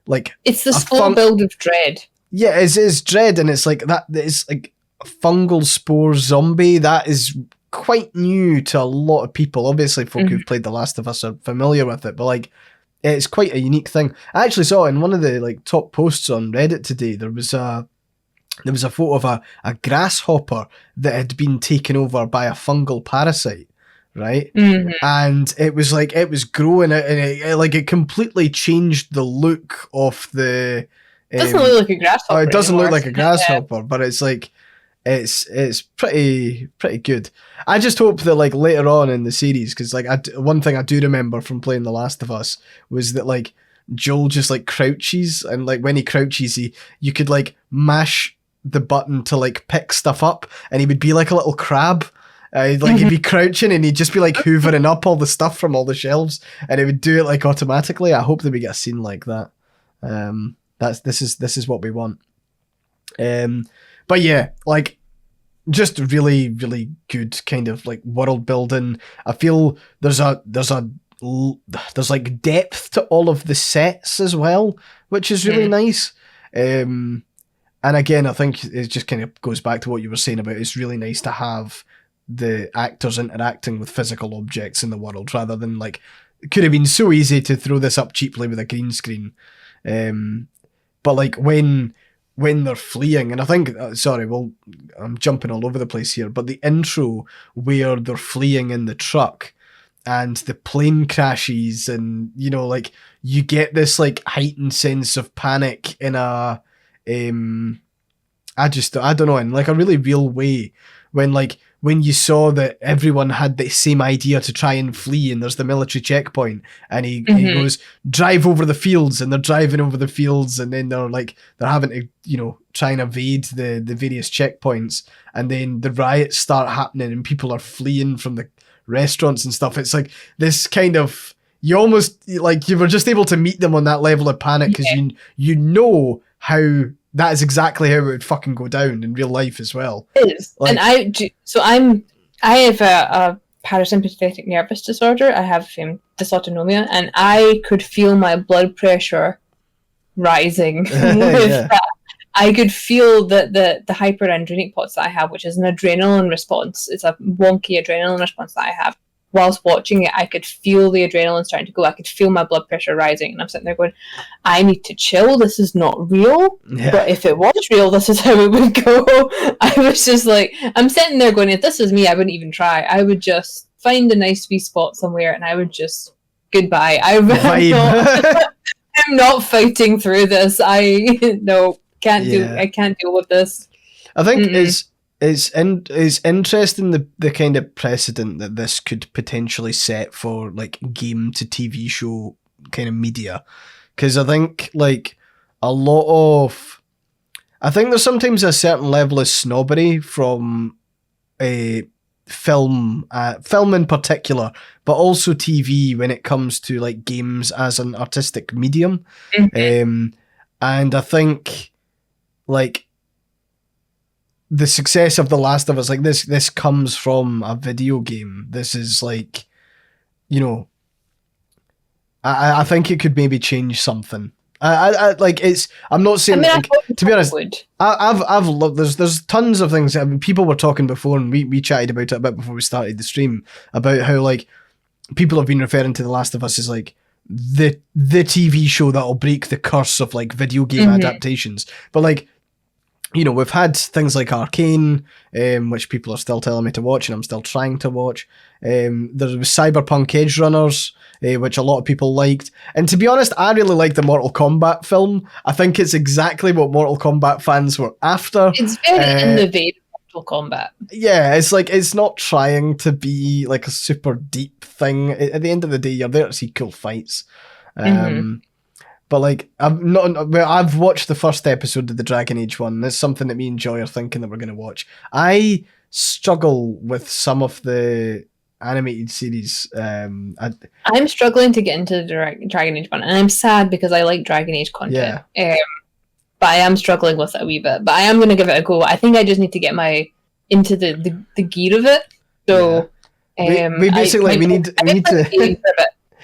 like it's the slow build of dread. Yeah, it's dread, and it's like that. It's like a fungal spore zombie. That is quite new to a lot of people. Obviously, folk who've played The Last of Us are familiar with it, but like it's quite a unique thing. I actually saw in one of the like top posts on Reddit today. There was a photo of a grasshopper that had been taken over by a fungal parasite, right? And it was like it was growing, and it completely changed the look of the. It doesn't look like a grasshopper. It doesn't look like a grasshopper, but it's like it's pretty good. I just hope that like later on in the series, because like one thing I do remember from playing The Last of Us was that like Joel just like crouches, and like when he crouches, you could like mash the button to like pick stuff up, and he would be like a little crab. He'd be crouching, and he'd just be like hoovering up all the stuff from all the shelves, and it would do it like automatically. I hope that we get a scene like that. This is what we want. But yeah, like just really, really good kind of like world building. I feel there's like depth to all of the sets as well, which is really nice. And again, I think it just kind of goes back to what you were saying about it's really nice to have the actors interacting with physical objects in the world, rather than like it could have been so easy to throw this up cheaply with a green screen. But like when they're fleeing, and I think I'm jumping all over the place here, but the intro where they're fleeing in the truck and the plane crashes, and you know, like you get this like heightened sense of panic in a I don't know, in like a really real way, when you saw that everyone had the same idea to try and flee, and there's the military checkpoint, and he goes, drive over the fields, and they're driving over the fields, and then they're having to, you know, try and evade the various checkpoints, and then the riots start happening, and people are fleeing from the restaurants and stuff. It's like this kind of, you almost, like, you were just able to meet them on that level of panic, because you know how that is exactly how it would fucking go down in real life as well. It is. Like, and I have a parasympathetic nervous disorder. I have dysautonomia, and I could feel my blood pressure rising with that. I could feel that the hyperandrenic pots that I have, which is an adrenaline response, it's a wonky adrenaline response that I have. Whilst watching it, I could feel the adrenaline starting to go. I could feel my blood pressure rising, and I'm sitting there going, I need to chill. This is not real. Yeah. But if it was real, this is how it would go. I was just like, I'm sitting there going, if this was me, I wouldn't even try. I would just find a nice wee spot somewhere, and I would just, goodbye. I'm not fighting through this. I can't deal with this. I think It's interesting the kind of precedent that this could potentially set for like game to TV show kind of media, because I think like I think there's sometimes a certain level of snobbery from a film in particular, but also TV when it comes to like games as an artistic medium, and I think like the success of The Last of Us, like this comes from a video game. This is like, you know, I think it could maybe change something. I like it's. I'm not saying. I mean, to be honest, I've loved. There's tons of things. I mean, people were talking before, and we chatted about it a bit before we started the stream, about how like people have been referring to The Last of Us as like the TV show that'll break the curse of like video game adaptations. But like, you know, we've had things like Arcane, which people are still telling me to watch, and I'm still trying to watch. There was Cyberpunk Edge Runners, which a lot of people liked. And to be honest, I really like the Mortal Kombat film. I think it's exactly what Mortal Kombat fans were after. It's very in the vein of Mortal Kombat. Yeah, it's like, it's not trying to be like a super deep thing. At the end of the day, you're there to see cool fights. But like, I've watched the first episode of the Dragon Age one. It's something that me and Joy are thinking that we're going to watch. I struggle with some of the animated series. I'm struggling to get into the Dragon Age one, and I'm sad because I like Dragon Age content. But I am struggling with it a wee bit. But I am going to give it a go. I think I just need to get into the gear of it. So we basically we need to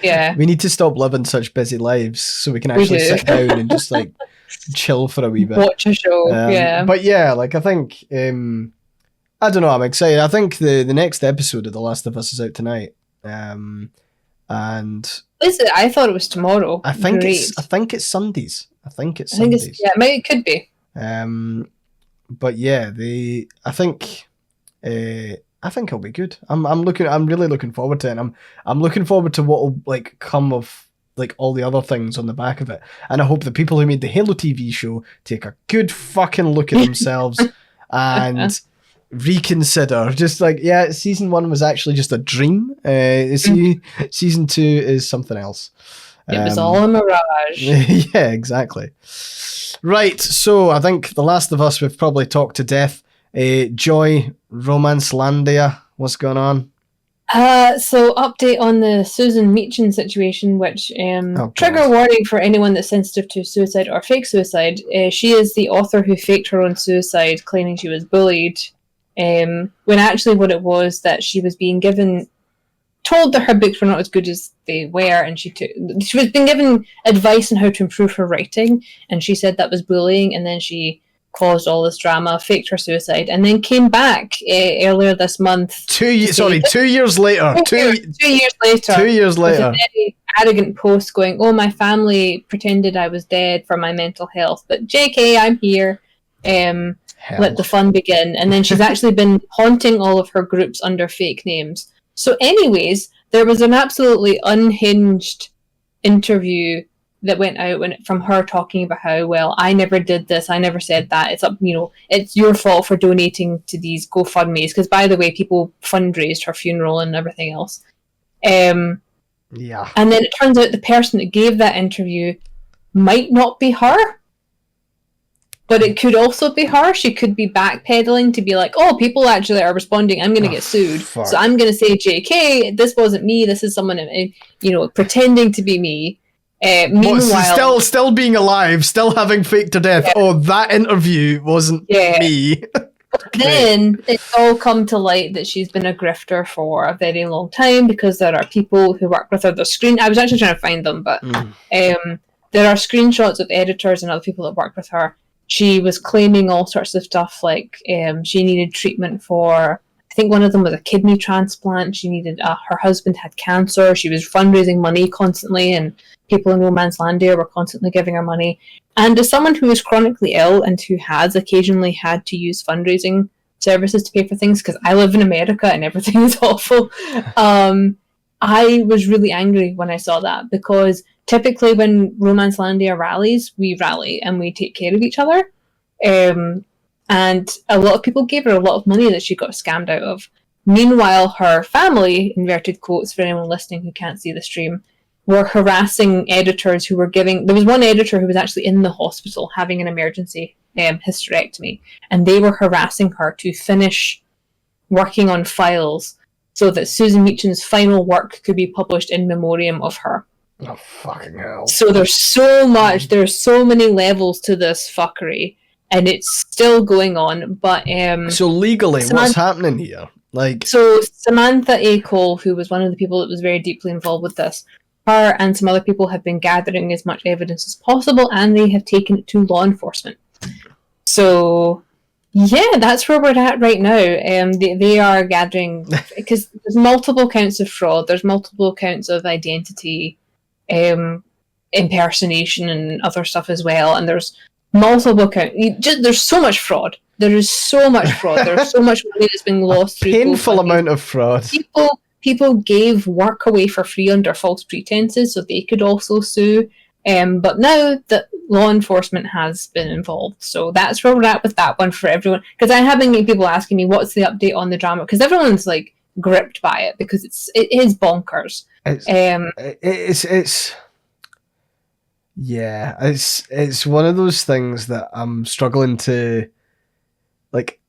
yeah. We need to stop living such busy lives so we can actually sit down and just like chill for a wee bit. Watch a show. But yeah, like I think I don't know, I'm excited. I think the next episode of The Last of Us is out tonight. And is it? I thought it was tomorrow. I think it's Sundays. It could be. But yeah, I think it'll be good. I'm really looking forward to it. And I'm looking forward to what will like come of like all the other things on the back of it. And I hope the people who made the Halo TV show take a good fucking look at themselves and reconsider. Just like, yeah, season 1 was actually just a dream. Season 2 is something else. It was all a mirage. Yeah, exactly. Right, so I think The Last of Us we've probably talked to death. Joy, Romancelandia, what's going on? So update on the Susan Meacham situation, which trigger warning for anyone that's sensitive to suicide or fake suicide. She is the author who faked her own suicide, claiming she was bullied. When actually what it was that she was being told that her books were not as good as they were, and she was being given advice on how to improve her writing, and she said that was bullying, and then she caused all this drama, faked her suicide, and then came back earlier this month. 2 years later. 2 years later. 2 years later. 2 years later. With a very arrogant post going, "Oh, my family pretended I was dead for my mental health, but JK, I'm here. Let the fun begin." And then she's actually been haunting all of her groups under fake names. So anyways, there was an absolutely unhinged interview that went out from her talking about how, well, I never did this, I never said that, it's your fault for donating to these GoFundMes, because by the way, people fundraised her funeral and everything else. Yeah. And then it turns out the person that gave that interview might not be her. But it could also be her. She could be backpedaling to be like, oh, people actually are responding. I'm going to get sued. Fuck. So I'm going to say, JK, this wasn't me. This is someone, pretending to be me. Meanwhile, still being alive, still having faked her death. Yeah. Oh, that interview wasn't me. Then it's all come to light that she's been a grifter for a very long time, because there are people who work with her. I was actually trying to find them, but there are screenshots of editors and other people that work with her. She was claiming all sorts of stuff, like she needed treatment for, I think one of them was a kidney transplant. She needed, her husband had cancer. She was fundraising money constantly, and people in Romancelandia were constantly giving her money. And as someone who is chronically ill and who has occasionally had to use fundraising services to pay for things, because I live in America and everything is awful, I was really angry when I saw that, because typically when Romancelandia rallies, we rally and we take care of each other. And a lot of people gave her a lot of money that she got scammed out of. Meanwhile, her family, inverted quotes for anyone listening who can't see the stream, were harassing editors who were there was one editor who was actually in the hospital having an emergency hysterectomy, and they were harassing her to finish working on files so that Susan Meacham's final work could be published in memoriam of her. Oh, fucking hell. So there's so many levels to this fuckery, and it's still going on, but so legally, what's happening here? So Samantha A. Cole, who was one of the people that was very deeply involved with this, her and some other people have been gathering as much evidence as possible, and they have taken it to law enforcement. So yeah, that's where we're at right now. They are gathering, because there's multiple counts of fraud, there's multiple counts of identity impersonation and other stuff as well, and there's multiple counts. There's so much fraud. There's so much money that's been lost through painful amount of fraud. People gave work away for free under false pretenses so they could also sue. But now that law enforcement has been involved, so that's where we're at with that one for everyone. Because I have been getting people asking me what's the update on the drama, because everyone's like gripped by it, because it is bonkers. It's one of those things that I'm struggling to, like,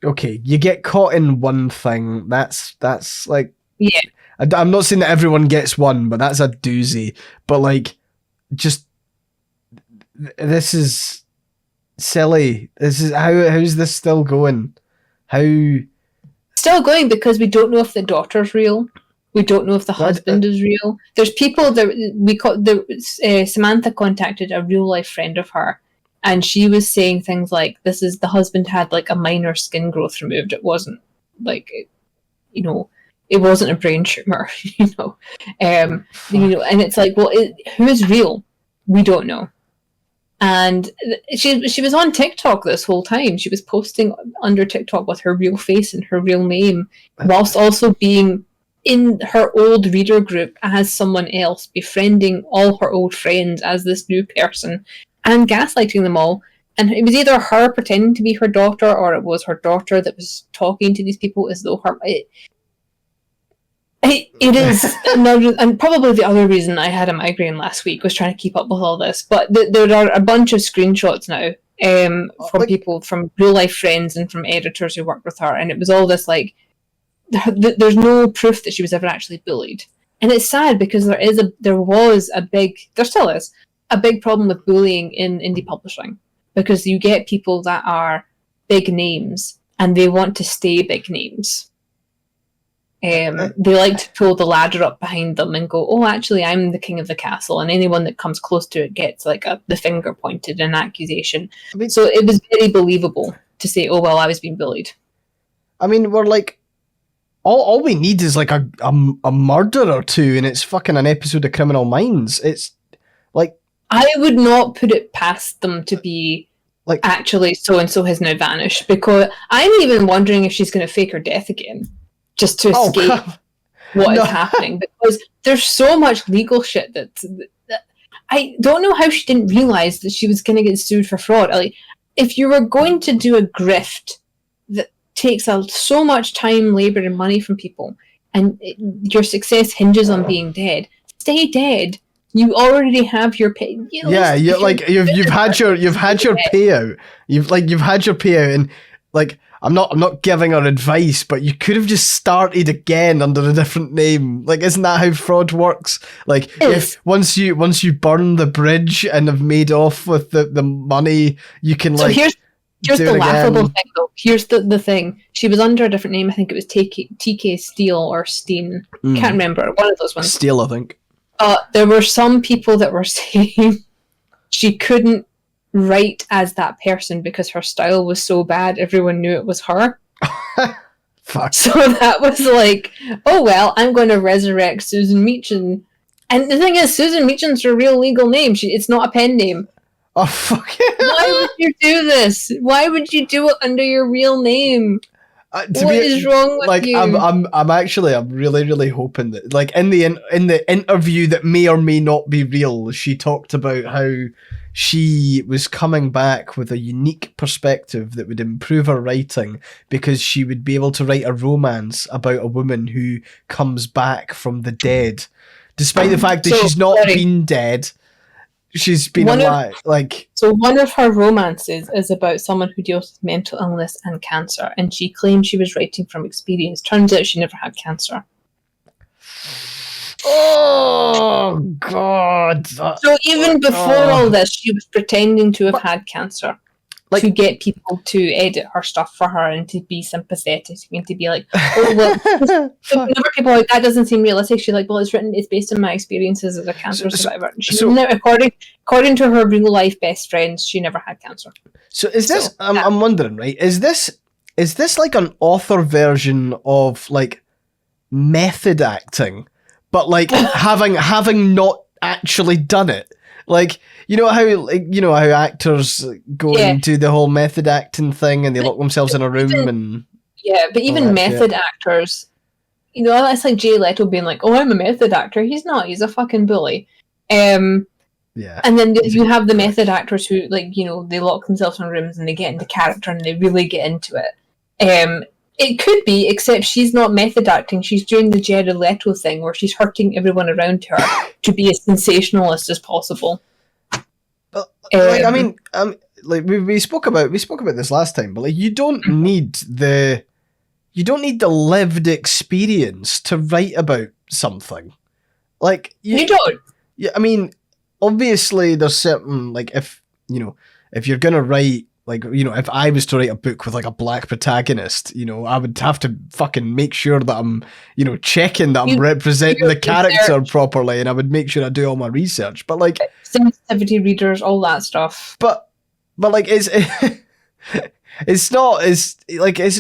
okay, you get caught in one thing, that's like Yeah. I'm not saying that everyone gets one, but that's a doozy. But like, just this is silly. This is how's this still going? How Still going because we don't know if the daughter's real. We don't know if the husband is real. There's people that Samantha contacted a real life friend of her, and she was saying things like, "This is the husband had like a minor skin growth removed. It wasn't like, you know, it wasn't a brain tumor, you know." And it's like, well, who is real? We don't know. And she was on TikTok this whole time. She was posting under TikTok with her real face and her real name, whilst also being in her old reader group as someone else, befriending all her old friends as this new person, and gaslighting them all. And it was either her pretending to be her daughter, or it was her daughter that was talking to these people as though her... It is another, and probably the other reason I had a migraine last week was trying to keep up with all this. But there are a bunch of screenshots now from people, from real life friends and from editors who worked with her, and it was all this like, there's no proof that she was ever actually bullied, and it's sad because there still is a big problem with bullying in indie publishing, because you get people that are big names and they want to stay big names. They like to pull the ladder up behind them and go, oh, actually, I'm the king of the castle, and anyone that comes close to it gets like the finger pointed, an accusation. I mean, so it was very believable to say, oh, well, I was being bullied. I mean, we're like, all we need is like a murder or two, and it's fucking an episode of Criminal Minds. It's like, I would not put it past them to be like, actually, so-and-so has now vanished, because I'm even wondering if she's going to fake her death again, just to escape what is happening, because there's so much legal shit that I don't know how she didn't realize that she was going to get sued for fraud. Like, if you were going to do a grift that takes so much time, labor, and money from people, and your success hinges on being dead, stay dead. You already have your pay. You've had your payout. You've had your payout, and like, I'm not giving her advice, but you could have just started again under a different name. Like, isn't that how fraud works? Like, if once you burn the bridge and have made off with the money, you can like. So here's the laughable thing, though. Here's the thing. She was under a different name. I think it was TK Steele or Steen. Can't remember. One of those ones. Steele, I think. There were some people that were saying she couldn't write as that person because her style was so bad, everyone knew it was her. Fuck. So that was like, oh well, I'm going to resurrect Susan Meacham. And the thing is, Susan Meacham's her real legal name. It's not a pen name. Oh fuck! Why would you do this? Why would you do it under your real name? What is wrong with you? I'm really hoping that, like, in the interview that may or may not be real, she talked about how she was coming back with a unique perspective that would improve her writing, because she would be able to write a romance about a woman who comes back from the dead, despite the fact that she's not been dead. She's been alive. So one of her romances is about someone who deals with mental illness and cancer, and she claimed she was writing from experience. Turns out she never had cancer. Oh God! So even before all this, she was pretending to have had cancer, like, to get people to edit her stuff for her and to be sympathetic and to be like, oh well. Whenever people are like, that doesn't seem realistic, she's like, well, it's based on my experiences as a cancer survivor. According to her real life best friends, she never had cancer. So is this? I'm wondering, right? Is this like an author version of like method acting, but like having not actually done it? Like, you know how actors go into the whole method acting thing and they lock themselves in a room but even method actors, that's like Jay Leto being like, oh, I'm a method actor. He's not. He's a fucking bully. And then you have the method actors who, like, they lock themselves in rooms and they get into character and they really get into it. It could be, except she's not method acting. She's doing the Jared Leto thing where she's hurting everyone around her to be as sensationalist as possible. But like, I mean, like we spoke about this last time, but like, you don't need the you don't need the lived experience to write about something. Like You don't. Yeah, I mean, obviously there's certain, like, if you're gonna write, like, if I was to write a book with like a black protagonist, I would have to fucking make sure that I'm, checking that I'm representing the character properly, and I would make sure I do all my research. But like sensitivity readers, all that stuff. But like it's not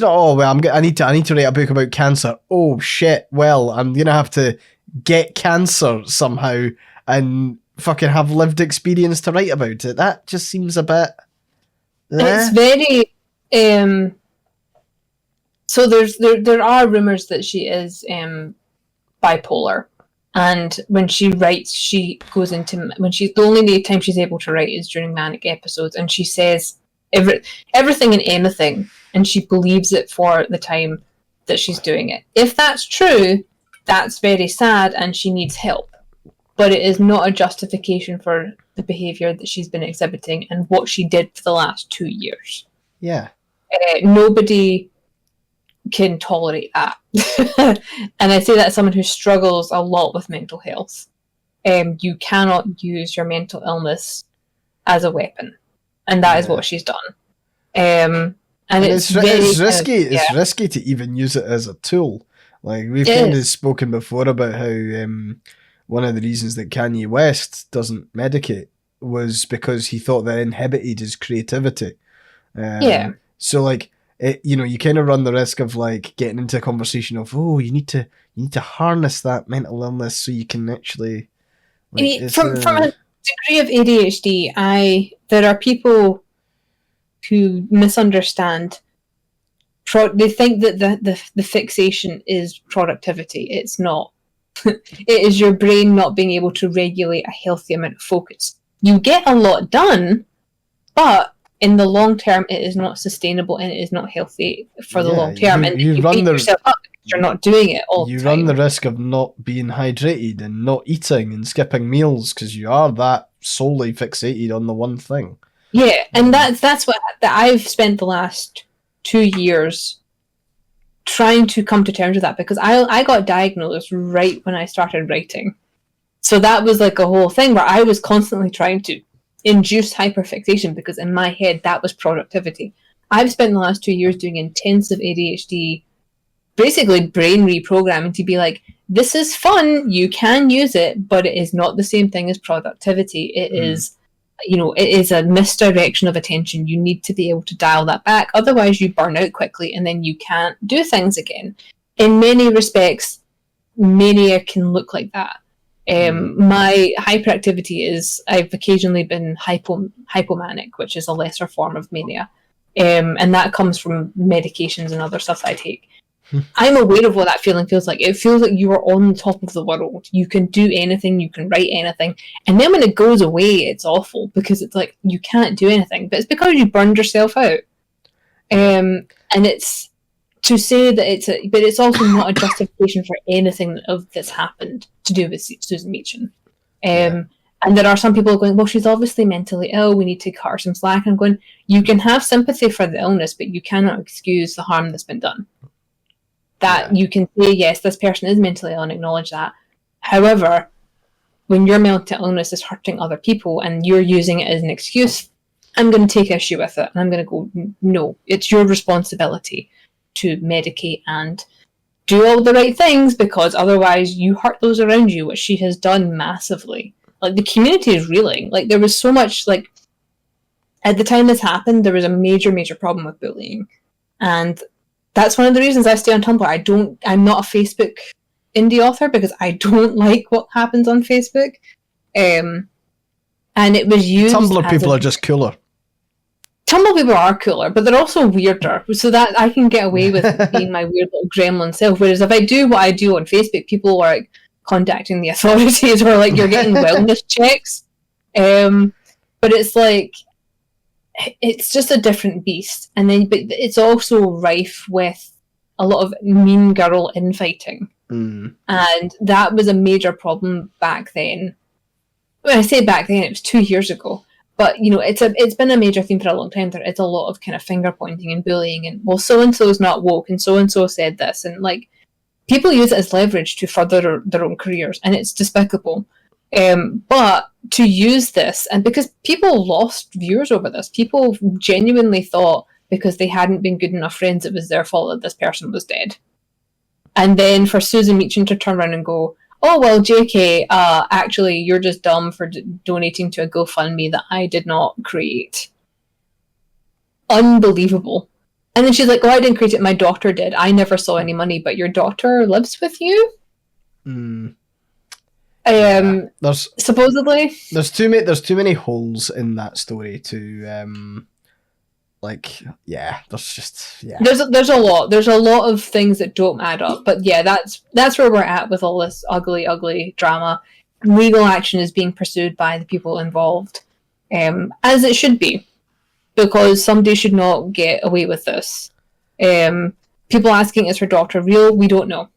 oh well I need to write a book about cancer. Oh shit, well I'm gonna have to get cancer somehow and fucking have lived experience to write about it. That just seems a bit It's very so there are rumors that she is bipolar, and when she writes she goes into the only time she's able to write is during manic episodes, and she says everything and anything, and she believes it for the time that she's doing it. If that's true, that's very sad and she needs help, but it is not a justification for the behavior that she's been exhibiting and what she did for the last 2 years. Yeah. Nobody can tolerate that. And I say that as someone who struggles a lot with mental health. You cannot use your mental illness as a weapon, and that is what she's done. And it's risky. It's risky to even use it as a tool. Like, we've kind of spoken before about how one of the reasons that Kanye West doesn't medicate was because he thought that inhibited his creativity. So like, you kind of run the risk of like getting into a conversation of, oh, you need to harness that mental illness so you can actually. Like, from a degree of ADHD, there are people who misunderstand. They think that the fixation is productivity. It's not. It is your brain not being able to regulate a healthy amount of focus. You get a lot done, but in the long term, it is not sustainable and it is not healthy for the long term. And you beat yourself up because you're not doing it all the time. You run the risk of not being hydrated and not eating and skipping meals because you are that solely fixated on the one thing. Yeah, and that's what I've spent the last 2 years trying to come to terms with that, because I got diagnosed right when I started writing. So that was like a whole thing where I was constantly trying to induce hyperfixation because in my head that was productivity. I've spent the last 2 years doing intensive ADHD, basically brain reprogramming to be like, this is fun, you can use it, but it is not the same thing as productivity. It is, it is a misdirection of attention. You need to be able to dial that back. Otherwise you burn out quickly and then you can't do things again. In many respects, mania can look like that. My hyperactivity is, I've occasionally been hypomanic, which is a lesser form of mania. And that comes from medications and other stuff that I take. I'm aware of what that feeling feels like. It feels like you are on the top of the world. You can do anything, you can write anything. And then when it goes away, it's awful because it's like you can't do anything. But it's because you burned yourself out. And it's to say that but it's also not a justification for anything that's happened to do with Susan Meacham. And there are some people going, well, she's obviously mentally ill, we need to cut her some slack. And I'm going, you can have sympathy for the illness, but you cannot excuse the harm that's been done. That you can say, yes, this person is mentally ill and acknowledge that. However, when your mental illness is hurting other people and you're using it as an excuse, I'm going to take issue with it. And I'm going to go, no, it's your responsibility to medicate and do all the right things, because otherwise you hurt those around you, which she has done massively. Like, the community is reeling. Like, there was so much, like, at the time this happened, there was a major problem with bullying. And that's one of the reasons I stay on Tumblr. I'm not a Facebook indie author because I don't like what happens on Facebook. And it was used. Tumblr people are just cooler. Tumblr people are cooler, but they're also weirder. So that I can get away with being my weird little gremlin self. Whereas if I do what I do on Facebook, people are like contacting the authorities or like you're getting wellness checks. But it's like, it's just a different beast. And then, but it's also rife with a lot of mean girl infighting. And that was a major problem back then. When I say back then, it was 2 years ago. But it's been a major theme for a long time. There is a lot of kind of finger pointing and bullying, and well, so and so is not woke, and so said this, and like people use it as leverage to further their own careers, and it's despicable. But to use this, and because people lost viewers over this, people genuinely thought because they hadn't been good enough friends, it was their fault that this person was dead. And then for Susan Meacham to turn around and go, oh, well, JK, actually, you're just dumb for donating to a GoFundMe that I did not create. Unbelievable. And then she's like, oh, I didn't create it, my daughter did. I never saw any money, but your daughter lives with you? Supposedly. There's too many holes in that story to... There's a lot of things that don't add up, but yeah, that's where we're at with all this ugly drama. Legal action is being pursued by the people involved, as it should be, because somebody should not get away with this. People asking, is her daughter real? We don't know.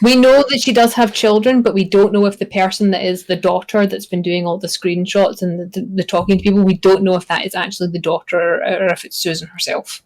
We know that she does have children, but we don't know if the person that is the daughter that's been doing all the screenshots and the talking to people, we don't know if that is actually the daughter or if it's Susan herself.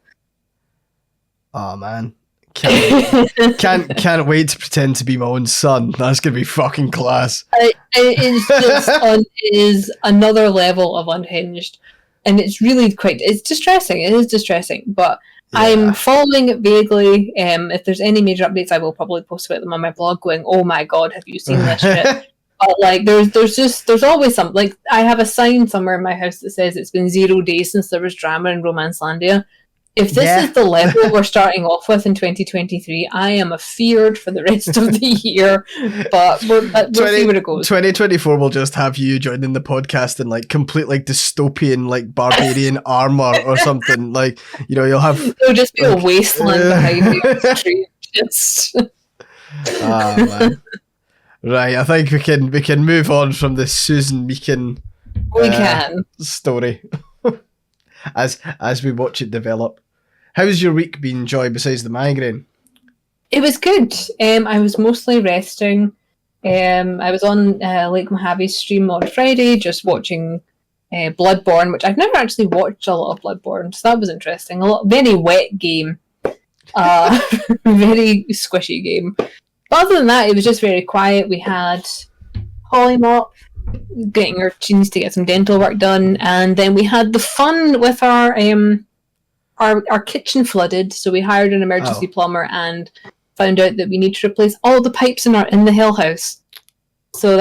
Oh man, can't wait to pretend to be my own son. That's gonna be fucking class. It is another level of unhinged, and it's really it's distressing. It is distressing, but. Yeah. I'm following it vaguely. If there's any major updates, I will probably post about them on my blog going, oh my god, have you seen this shit? But like there's always something. Like I have a sign somewhere in my house that says it's been 0 days since there was drama in Romancelandia. If this is the level we're starting off with in 2023, I am afeared for the rest of the year. But we'll see where it goes. 2024 will just have you joining the podcast in like complete like dystopian like barbarian armor or something. Like you'll have. It'll just be a wasteland behind you. Just. Man. Right, I think we can move on from this Susan Meacham. We can story. As we watch it develop. How's your week been, Joy, besides the migraine? It was good. I was mostly resting. I was on Lake Mojave's stream on Friday, just watching Bloodborne, which I've never actually watched a lot of Bloodborne, so that was interesting. Very wet game. Very squishy game. But other than that, it was just very quiet. We had Holly Mop getting her, she needs to get some dental work done, and then we had the fun with our kitchen flooded, so we hired an emergency plumber and found out that we need to replace all the pipes in the Hill House. So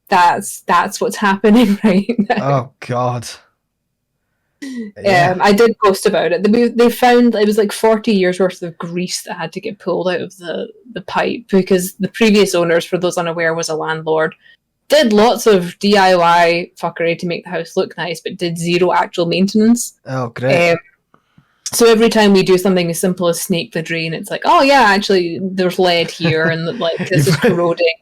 that's what's happening right now. Oh god. Yeah. I did post about it. They found it was like 40 years worth of grease that had to get pulled out of the pipe, because the previous owners, for those unaware, was a landlord. Did lots of DIY fuckery to make the house look nice, but did zero actual maintenance. Oh, great. So every time we do something as simple as snake the drain, it's like, oh yeah, actually there's lead here, and like this is corroding.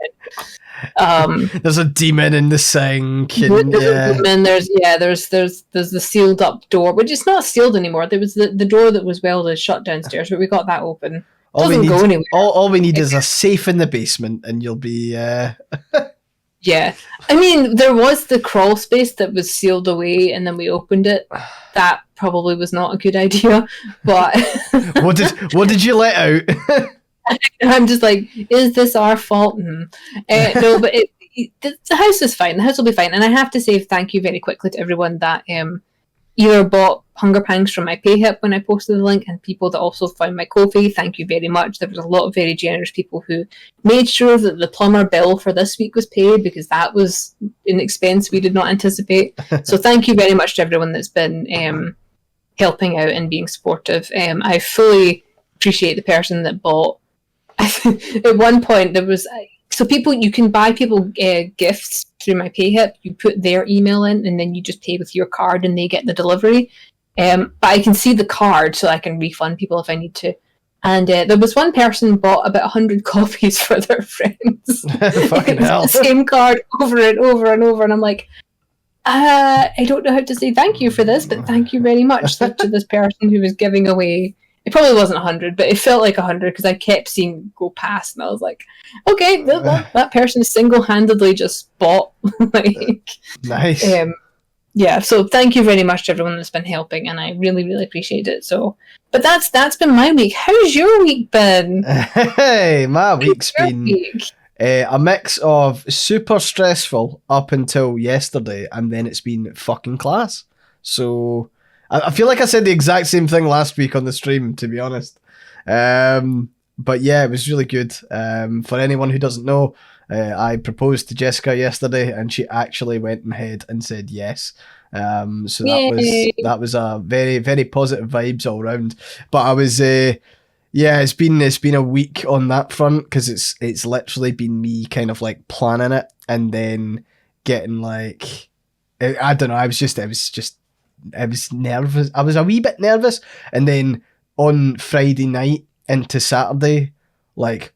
And, there's a demon in the sink. And, there's the sealed up door, which is not sealed anymore. There was the door that was welded shut downstairs, but we got that open. Doesn't go anywhere. All we need is a safe in the basement, and you'll be. Yeah, I mean, there was the crawl space that was sealed away, and then we opened it. That probably was not a good idea, but what did you let out? I'm just like, is this our fault? No, but the house is fine. The house will be fine, and I have to say thank you very quickly to everyone that either bought Hunger Pangs from my PayHip when I posted the link, and people that also found my Ko-fi. Thank you very much. There was a lot of very generous people who made sure that the plumber bill for this week was paid, because that was an expense we did not anticipate. So thank you very much to everyone that's been helping out and being supportive. I fully appreciate the person that bought. At one point there was so you can buy people gifts through my PayHip. You put their email in, and then you just pay with your card, and they get the delivery. But I can see the card, so I can refund people if I need to. And there was one person bought about 100 copies for their friends. Fucking hell! The same card over and over and over, and I'm like, I don't know how to say thank you for this, but thank you very much to this person who was giving away It probably wasn't 100, but it felt like 100 because I kept seeing go past, and I was like, okay, that person single-handedly just bought. Like, nice. Yeah, so thank you very much to everyone that's been helping, and I really, really appreciate it. So, but that's been my week. How's your week been? Hey, my week's been a mix of super stressful up until yesterday, and then it's been fucking class. So I feel like I said the exact same thing last week on the stream, to be honest. But yeah, it was really good. For anyone who doesn't know, I proposed to Jessica yesterday, and she actually went ahead and said yes. So that was a very, very positive vibes all around. But I was yeah, it's been a week on that front because it's literally been me kind of like planning it and then getting like I don't know. I was nervous. I was a wee bit nervous, and then on Friday night into Saturday, like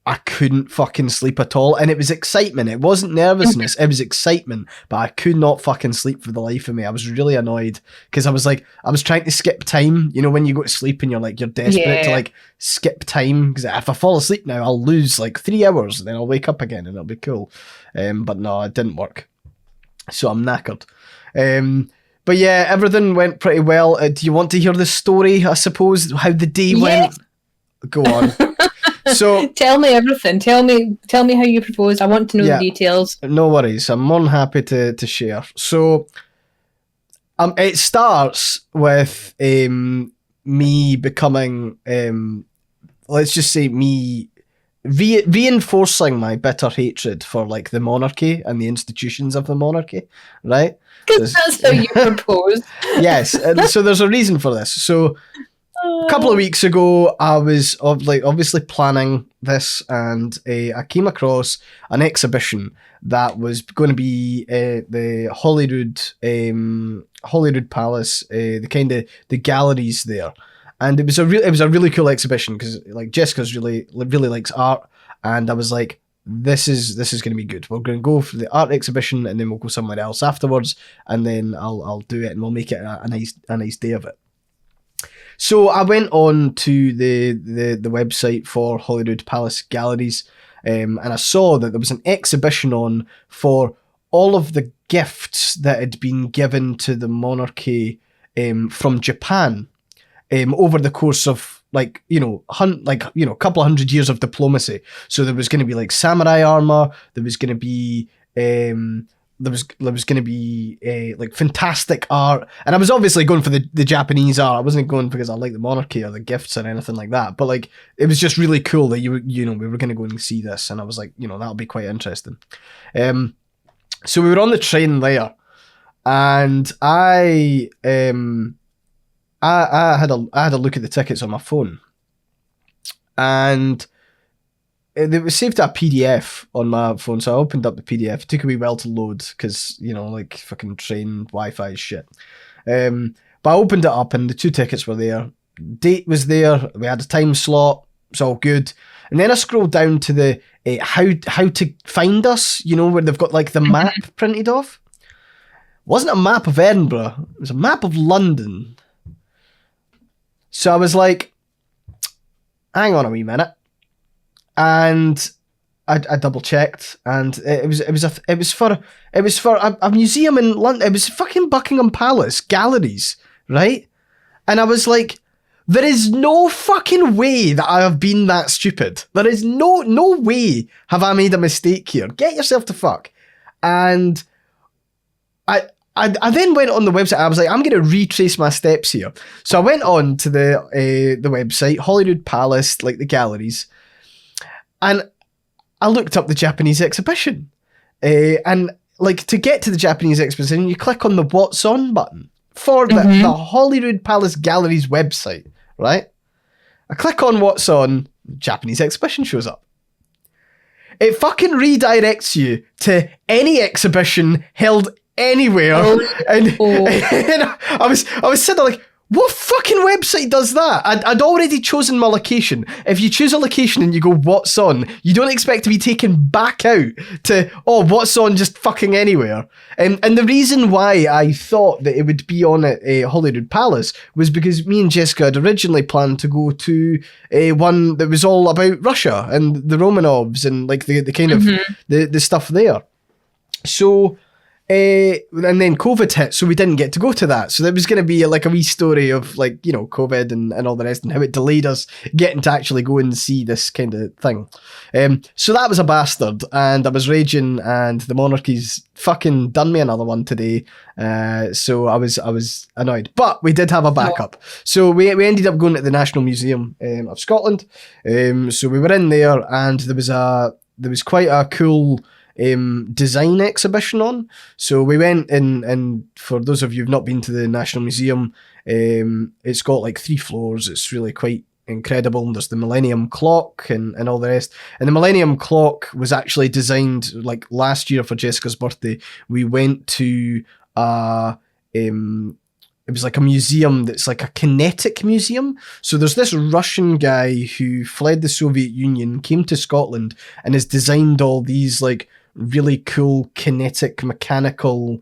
I couldn't fucking sleep at all, and it was excitement. It wasn't nervousness, it was excitement, but I could not fucking sleep for the life of me. I was really annoyed because I was trying to skip time. You know, when you go to sleep and you're desperate to like skip time, because if I fall asleep now, I'll lose like 3 hours, and then I'll wake up again and it'll be cool. But no, it didn't work. So I'm knackered. But yeah, everything went pretty well. Do you want to hear the story, I suppose, how the day went? Go on. So tell me everything. Tell me how you proposed. I want to know the details. No worries. I'm more than happy to share. So it starts with me becoming let's just say me reinforcing my bitter hatred for like the monarchy and the institutions of the monarchy, right? Because that's how you proposed. Yes, and so there's a reason for this. So a couple of weeks ago, I was obviously planning this, and I came across an exhibition that was going to be the Holyrood Palace, the galleries there, and it was a really cool exhibition because like Jessica's really likes art, and I was like, this is going to be good. We're going to go for the art exhibition, and then we'll go somewhere else afterwards, and then I'll do it, and we'll make it a nice day of it. So I went on to the website for Holyrood Palace Galleries, and I saw that there was an exhibition on for all of the gifts that had been given to the monarchy from Japan over the course of a couple of hundred years of diplomacy. So there was going to be like samurai armor. There was going to be there was going to be like fantastic art, and I was obviously going for the Japanese art. I wasn't going because I like the monarchy or the gifts or anything like that. But like it was just really cool that we were going to go and see this, and I was like, that'll be quite interesting. So we were on the train there, and I had a look at the tickets on my phone, and it was saved to a PDF on my phone, so I opened up the PDF. It took a wee while to load because, like fucking train Wi-Fi shit. But I opened it up and the 2 tickets were there. Date was there. We had a time slot. It's all good. And then I scrolled down to the how to find us, where they've got like the map printed off. It wasn't a map of Edinburgh. It was a map of London. So I was like, hang on a wee minute. And I double checked, and it was for a museum in London. It was fucking Buckingham Palace Galleries, right? And I was like, there is no fucking way that I have been that stupid. There is no way have I made a mistake here. Get yourself to fuck. And I then went on the website. I was like, I'm going to retrace my steps here. So I went on to the website, Holyrood Palace, like the galleries. And I looked up the Japanese exhibition. And like to get to the Japanese exhibition, you click on the What's On button for the Holyrood Palace Galleries website, right? I click on What's On, Japanese exhibition shows up. It fucking redirects you to any exhibition held anywhere. And I was sitting there like, What fucking website does that? I'd already chosen my location. If you choose a location and you go, what's on, you don't expect to be taken back out to, what's on just fucking anywhere. And the reason why I thought that it would be on at Holyrood Palace was because me and Jessica had originally planned to go to one that was all about Russia and the Romanovs and like the kind of the stuff there. So... and then COVID hit, so we didn't get to go to that. So there was going to be like a wee story of like, you know, COVID and all the rest and how it delayed us getting to actually go and see this kind of thing. So that was a bastard, and I was raging, and the monarchy's fucking done me another one today. So I was annoyed, but we did have a backup. So we ended up going to the National Museum of Scotland. So we were in there, and there was quite a cool design exhibition on. So we went in, and for those of you who've not been to the National Museum, it's got like 3 floors. It's really quite incredible. And there's the Millennium Clock and all the rest. And the Millennium Clock was actually designed like last year for Jessica's birthday. We went to it was like a museum that's like a kinetic museum. So there's this Russian guy who fled the Soviet Union, came to Scotland, and has designed all these like really cool kinetic mechanical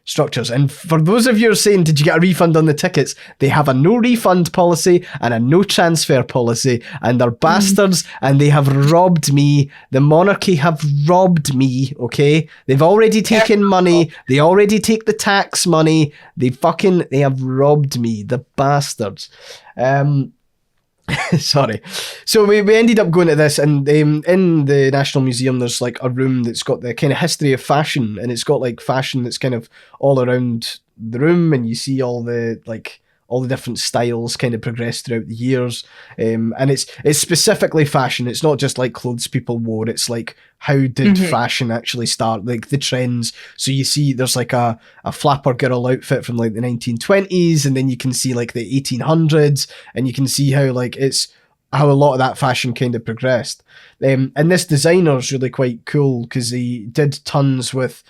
structures. And for those of you who are saying, did you get a refund on the tickets? They have a no refund policy and a no transfer policy, and they're bastards, and they have robbed me. The monarchy have robbed me, okay? They've already taken money. They already take the tax money. They have robbed me, the bastards. Sorry. So we ended up going to this, and in the National Museum there's like a room that's got the kind of history of fashion, and it's got like fashion that's kind of all around the room, and you see all the different styles kind of progress throughout the years. And it's specifically fashion. It's not just like clothes people wore. It's like, how did fashion actually start? Like the trends. So you see there's like a flapper girl outfit from like the 1920s, and then you can see like the 1800s, and you can see how like how a lot of that fashion kind of progressed. And this designer's really quite cool because he did tons with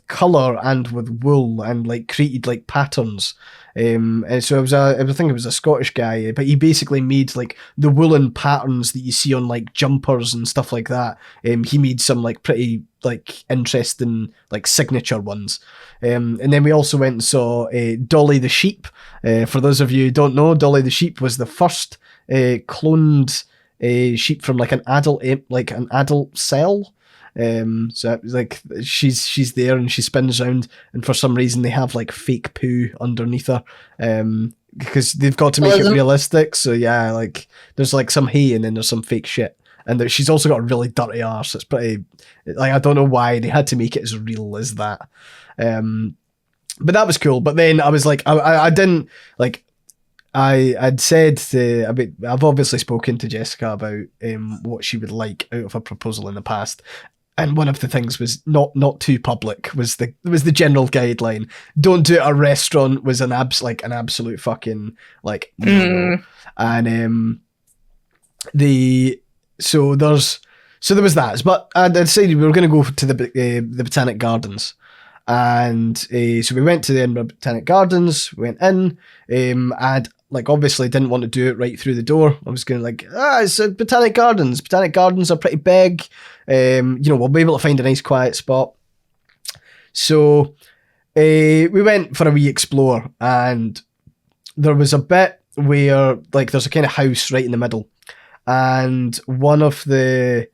colour and with wool, and like created like patterns. And so I think it was a Scottish guy, but he basically made like the woolen patterns that you see on like jumpers and stuff like that. He made some like pretty like interesting like signature ones. And then we also went and saw Dolly the sheep. For those of you who don't know, Dolly the sheep was the first cloned sheep from like an adult cell. So it was like she's there and she spins around, and for some reason they have like fake poo underneath her, because they've got to make it realistic. So yeah, like there's like some hay and then there's some fake shit, and she's also got a really dirty arse. It's pretty, like, I don't know why they had to make it as real as that. But that was cool. But then I was like, I didn't like. I'd said I've obviously spoken to Jessica about what she would like out of a proposal in the past, and one of the things was not too public was the general guideline. Don't do it at a restaurant was an absolute fucking like no. And so there was that. But I decided we were going to go to the Botanic Gardens. And so we went to the Edinburgh Botanic Gardens, went in, and like obviously didn't want to do it right through the door. I was going to like, it's a Botanic Gardens. Botanic Gardens are pretty big. We'll be able to find a nice quiet spot. So we went for a wee explore, and there was a bit where like there's a kind of house right in the middle, and one of the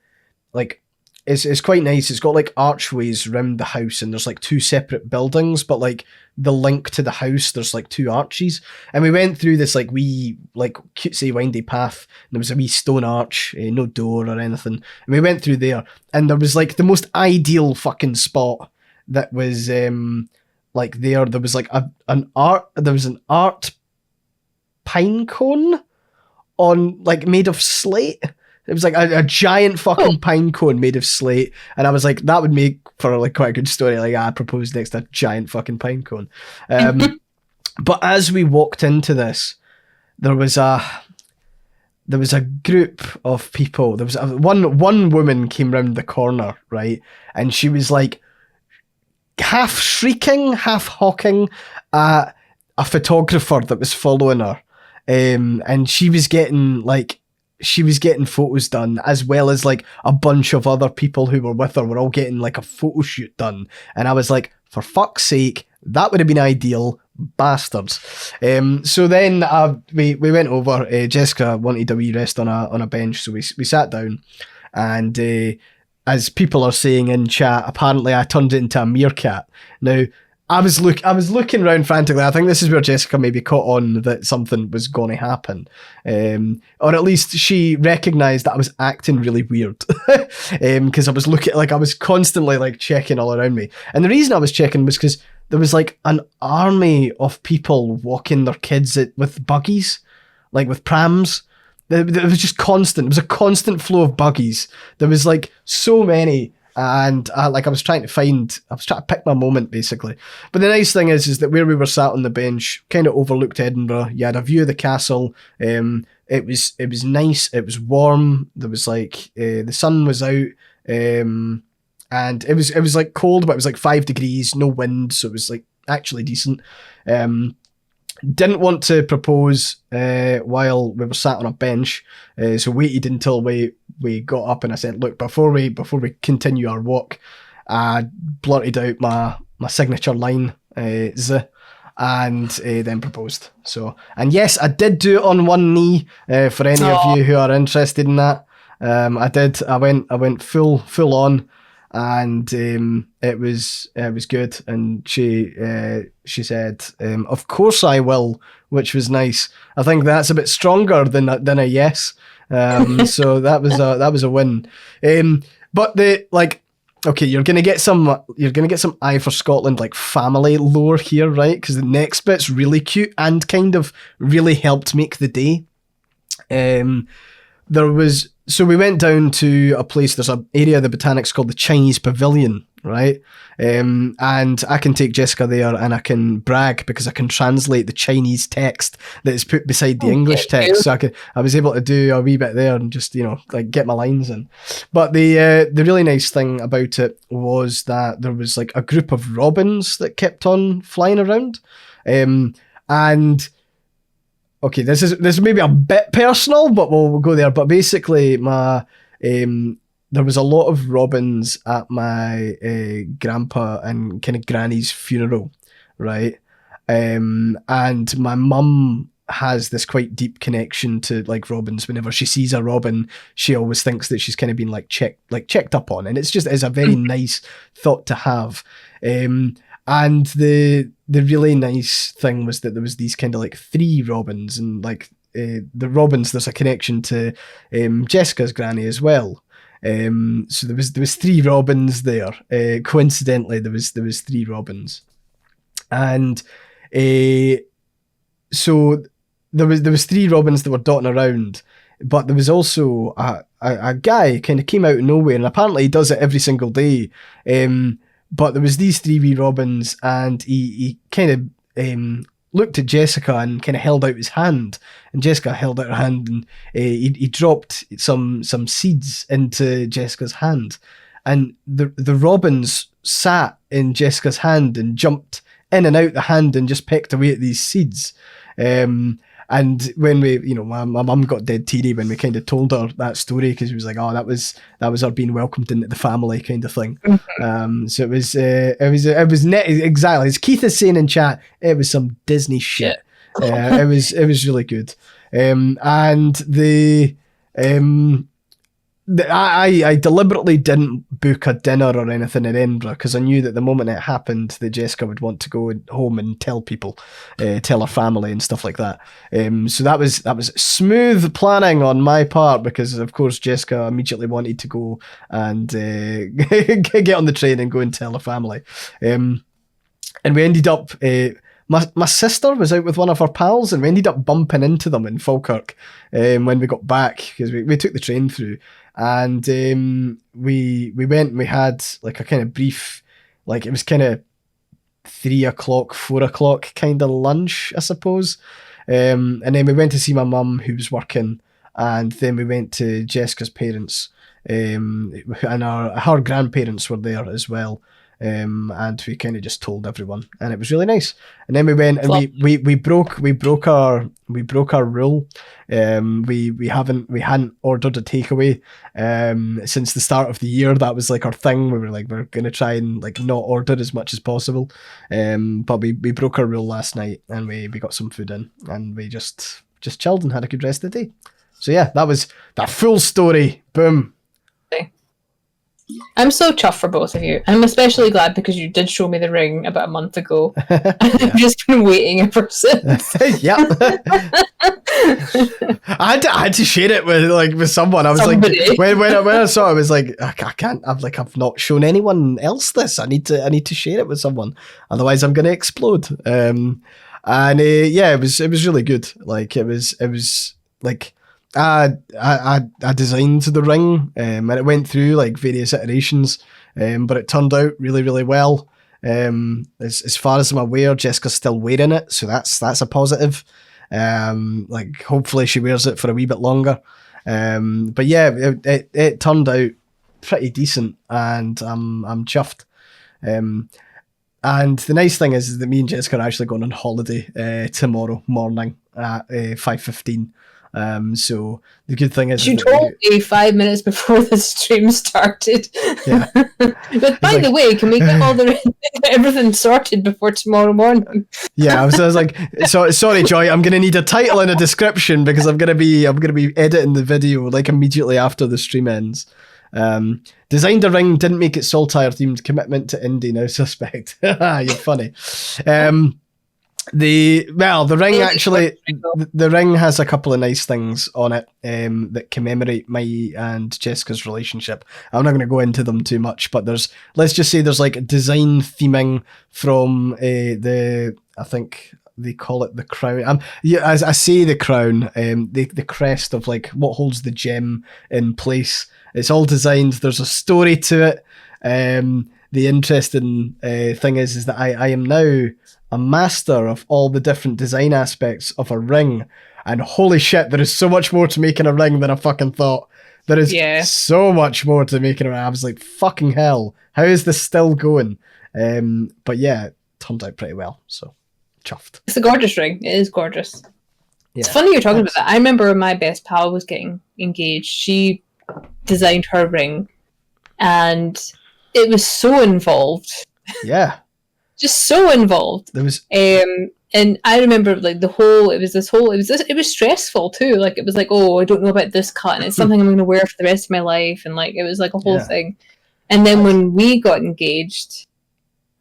like, it's quite nice. It's got like archways around the house, and there's like 2 separate buildings, but like the link to the house, there's like 2 arches. And we went through this like wee, like cutesy windy path, and there was a wee stone arch, no door or anything. And we went through there, and there was like the most ideal fucking spot that was like there. There was like an art pine cone on like made of slate. It was like a giant fucking pine cone made of slate, and I was like, that would make for like quite a good story. Like, I proposed next to a giant fucking pine cone. But as we walked into this, there was a group of people. There was one woman came round the corner, right, and she was like half shrieking, half hawking at a photographer that was following her, and she was getting photos done, as well as like a bunch of other people who were with her were all getting like a photo shoot done. And I was like, for fuck's sake, that would have been ideal, bastards. So then we went over. Jessica wanted a wee rest on a bench, so we sat down, and as people are saying in chat, apparently I turned it into a meerkat. Now, I was looking around frantically. I think this is where Jessica maybe caught on that something was going to happen, or at least she recognised that I was acting really weird, because I was looking, like I was constantly like checking all around me. And the reason I was checking was because there was like an army of people walking their kids with buggies, like with prams. It was just constant. It was a constant flow of buggies. There was like so many. And I was trying to pick my moment, basically. But the nice thing is that where we were sat on the bench, kind of overlooked Edinburgh. You had a view of the castle. It was nice. It was warm. There was like the sun was out, and it was like cold, but it was like 5 degrees, no wind, so it was like actually decent. Didn't want to propose while we were sat on a bench, so waited until we got up, and I said, look, before we continue our walk, I blurted out my signature line, Z, and then proposed. So, and yes, I did do it on one knee, for any of you who are interested in that. I did. I went full on. And it was good, and she said, "Of course I will," which was nice. I think that's a bit stronger than a yes. So that was a win. But okay, you're gonna get some Eye for Scotland like family lore here, right? Because the next bit's really cute and kind of really helped make the day. So we went down to a place, there's an area of the Botanics called the Chinese Pavilion, right? And I can take Jessica there and I can brag because I can translate the Chinese text that is put beside the English text. So I was able to do a wee bit there and just, like get my lines in. But the really nice thing about it was that there was like a group of robins that kept on flying around. And okay, this is maybe a bit personal, but we'll go there. But basically, there was a lot of robins at my grandpa and kind of granny's funeral, right? And my mum has this quite deep connection to like robins. Whenever she sees a robin, she always thinks that she's kind of been checked up on, and it's a very nice thought to have. And the really nice thing was that there was these kind of like 3 robins, and like the robins, there's a connection to Jessica's granny as well. So there was 3 robins there. Coincidentally, there was 3 robins, and so there was 3 robins that were dotting around. But there was also a guy kind of came out of nowhere, and apparently he does it every single day. But there was these 3 wee robins, and he kind of looked at Jessica and kind of held out his hand, and Jessica held out her hand, and he dropped some seeds into Jessica's hand, and the robins sat in Jessica's hand and jumped in and out the hand and just pecked away at these seeds. And when we, my mum got dead teary when we kind of told her that story, because it was like, oh, that was her being welcomed into the family kind of thing. So it was net, exactly as Keith is saying in chat, it was some Disney shit. It was really good. I deliberately didn't book a dinner or anything in Edinburgh because I knew that the moment it happened that Jessica would want to go home and tell people, tell her family and stuff like that. So that was smooth planning on my part, because of course Jessica immediately wanted to go and get on the train and go and tell her family. And we ended up, my sister was out with one of her pals, and we ended up bumping into them in Falkirk when we got back, because we took the train through. And we went and we had like a kind of brief, like it was kind of 3 o'clock, 4 o'clock kind of lunch, I suppose. And then we went to see my mum, who was working, and then we went to Jessica's parents, and her grandparents were there as well. and we kind of just told everyone, and it was really nice. And then we went and we broke our rule. We hadn't ordered a takeaway since the start of the year. That was like our thing. We were like, we're gonna try and like not order as much as possible. But we broke our rule last night, and we got some food in, and we just chilled and had a good rest of the day. So yeah, that was that full story. Boom. I'm so chuffed for both of you. I'm especially glad because you did show me the ring about a month ago. I've just been waiting ever since. Yep. I had to share it with someone. I was Somebody. Like, when I saw it, I was like, I can't. I've not shown anyone else this. I need to share it with someone. Otherwise, I'm going to explode. Yeah, it was really good. Like it was like. I designed the ring, and it went through like various iterations, but it turned out really, really well. As far as I'm aware, Jessica's still wearing it, so that's a positive. Like hopefully she wears it for a wee bit longer. But yeah, it turned out pretty decent, and I'm chuffed. And the nice thing is that me and Jessica are actually going on holiday tomorrow morning at 5:15. So the good thing is you told me 5 minutes before the stream started. Yeah. But by the way, can we get everything sorted before tomorrow morning? Yeah, I was like, sorry, Joy, I'm gonna need a title and a description because I'm gonna be editing the video like immediately after the stream ends. Designed a ring, didn't make it Saltire themed, commitment to indie, now suspect. You're funny. The ring actually, the ring has a couple of nice things on it that commemorate my and Jessica's relationship. I'm not going to go into them too much, but let's just say there's like design theming from I think they call it the crown. As I say the crown, the crest of like what holds the gem in place. It's all designed. There's a story to it. The interesting thing is that I am now a master of all the different design aspects of a ring, and holy shit, there is so much more to making a ring than I fucking thought. There is so much more to making a ring. I was like, fucking hell, how is this still going? But yeah, it turned out pretty well, so chuffed. It's a gorgeous ring. It is gorgeous. Yeah, it's funny you're talking about that. I remember when my best pal was getting engaged, she designed her ring, and it was so involved. Yeah. Just so involved. There was and I remember like it was stressful too. Like it was like, oh, I don't know about this cut, and it's something I'm gonna wear for the rest of my life, and like it was like a whole thing. And then when we got engaged,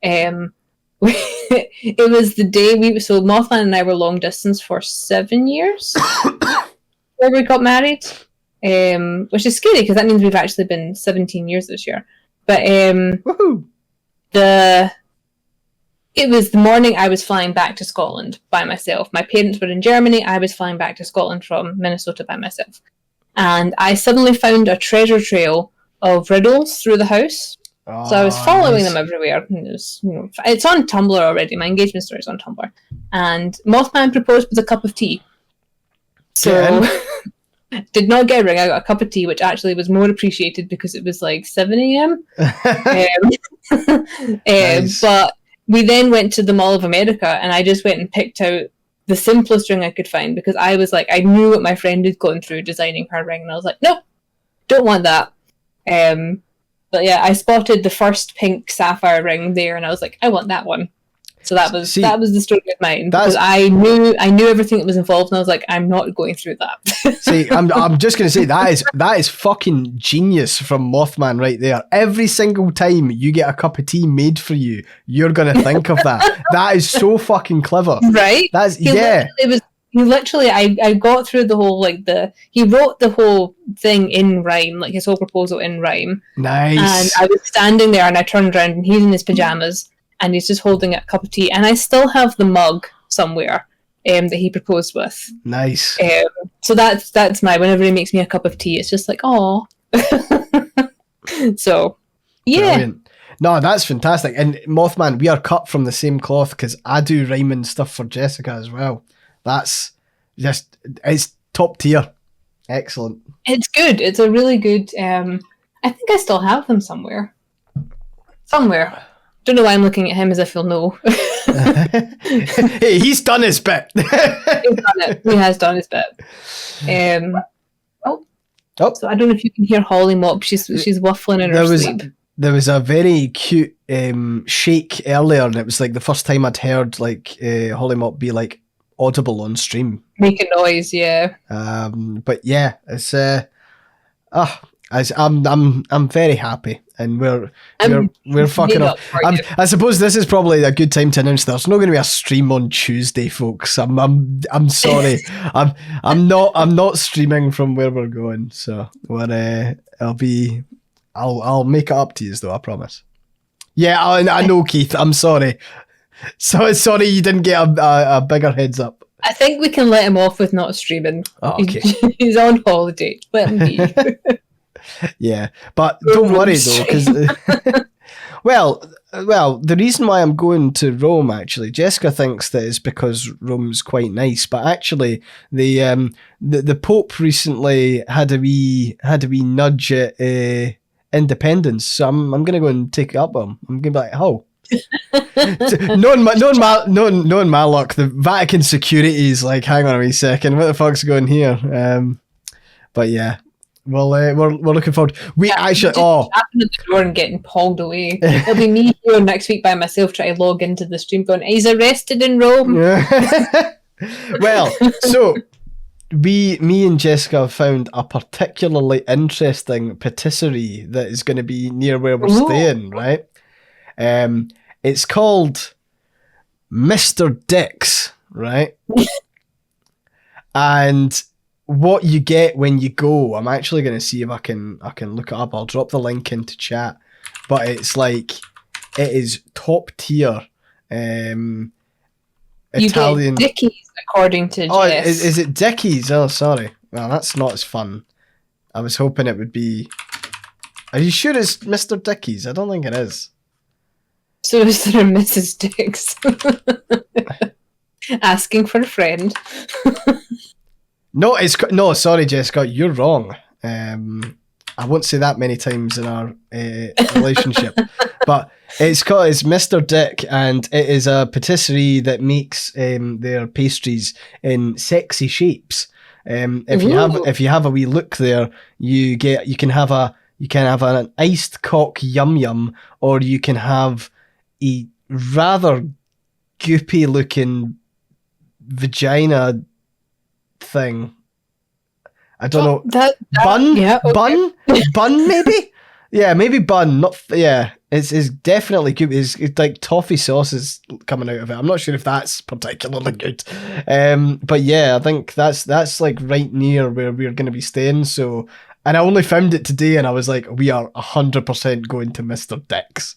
it was the day Mothman and I were long distance for 7 years where we got married. Which is scary because that means we've actually been 17 years this year. But woohoo! It was the morning I was flying back to Scotland by myself. My parents were in Germany. I was flying back to Scotland from Minnesota by myself. And I suddenly found a treasure trail of riddles through the house. Oh, so I was following them everywhere. And it was, it's on Tumblr already. My engagement story is on Tumblr. And Mothman proposed with a cup of tea. So did not get a ring. I got a cup of tea, which actually was more appreciated because it was like 7 a.m. Nice. But we then went to the Mall of America, and I just went and picked out the simplest ring I could find because I was like, I knew what my friend had gone through designing her ring, and I was like, nope, don't want that. But yeah, I spotted the first pink sapphire ring there, and I was like, I want that one. So that was the story of mine because I knew everything that was involved, and I was like, I'm not going through that. See, I'm just gonna say that is fucking genius from Mothman right there. Every single time you get a cup of tea made for you, you're gonna think of that. That is so fucking clever, right? That's He literally, I got through the whole he wrote the whole thing in rhyme, like his whole proposal in rhyme. Nice. And I was standing there, and I turned around, and he's in his pajamas. And he's just holding a cup of tea. And I still have the mug somewhere that he proposed with. Nice. So that's whenever he makes me a cup of tea, it's just like, oh. So, yeah. Brilliant. No, that's fantastic. And Mothman, we are cut from the same cloth because I do rhyming stuff for Jessica as well. That's just, it's top tier. Excellent. It's good. It's a really good, I think I still have them somewhere. Don't know why I'm looking at him as if he'll know. Hey, he's done his bit. He's done it. He has done his bit. So I don't know if you can hear Holly Mop. She's waffling in her sleep. There was a very cute shake earlier, and it was like the first time I'd heard like Holly Mop be like audible on stream, make a noise. Yeah. But yeah, it's I'm very happy, and we're fucking up. I suppose this is probably a good time to announce there's not going to be a stream on Tuesday, folks. I'm sorry. I'm not streaming from where we're going, so I'll make it up to you though, I promise. Yeah, I know, Keith. I'm sorry. So sorry you didn't get a bigger heads up. I think we can let him off with not streaming. Oh, okay. He's on holiday. Let him be. Yeah, but don't worry though, because well, the reason why I'm going to Rome, actually, Jessica thinks that it's because Rome's quite nice, but actually the Pope recently had a wee nudge at independence, so I'm going to go and take it up with him. I'm going to be like, oh. knowing my luck, the Vatican security is like, hang on a wee second, what the fuck's going here? But yeah. Well, we're looking forward. Actually tapping at the door and getting pulled away. It'll be me here next week by myself trying to log into the stream, going, "He's arrested in Rome." Well, so me and Jessica have found a particularly interesting patisserie that is going to be near where we're staying. Right? It's called Mr. Dick's. Right? And what you get when you go, I'm actually going to see if I can look it up. I'll drop the link into chat, but it's like, it is top tier Italian. You get Dickies, according to Jess. Is it Dickies? Oh, sorry. Well, that's not as fun. I was hoping it would be. Are you sure it's Mr. Dickies? I don't think it is. So is there a Mrs. Dicks? Asking for a friend. No, sorry, Jessica, you're wrong. I won't say that many times in our relationship, but it's Mr. Dick, and it is a patisserie that makes their pastries in sexy shapes. If you have a wee look there, you can have an iced cock yum yum, or you can have a rather goopy looking vagina thing. I don't know. Bun? Yeah, okay. Bun maybe? Yeah, maybe bun. Not It's definitely good. It's like toffee sauce is coming out of it. I'm not sure if that's particularly good. But yeah, I think that's like right near where we're going to be staying. So, and I only found it today, and I was like, we are 100% going to Mr. Dick's.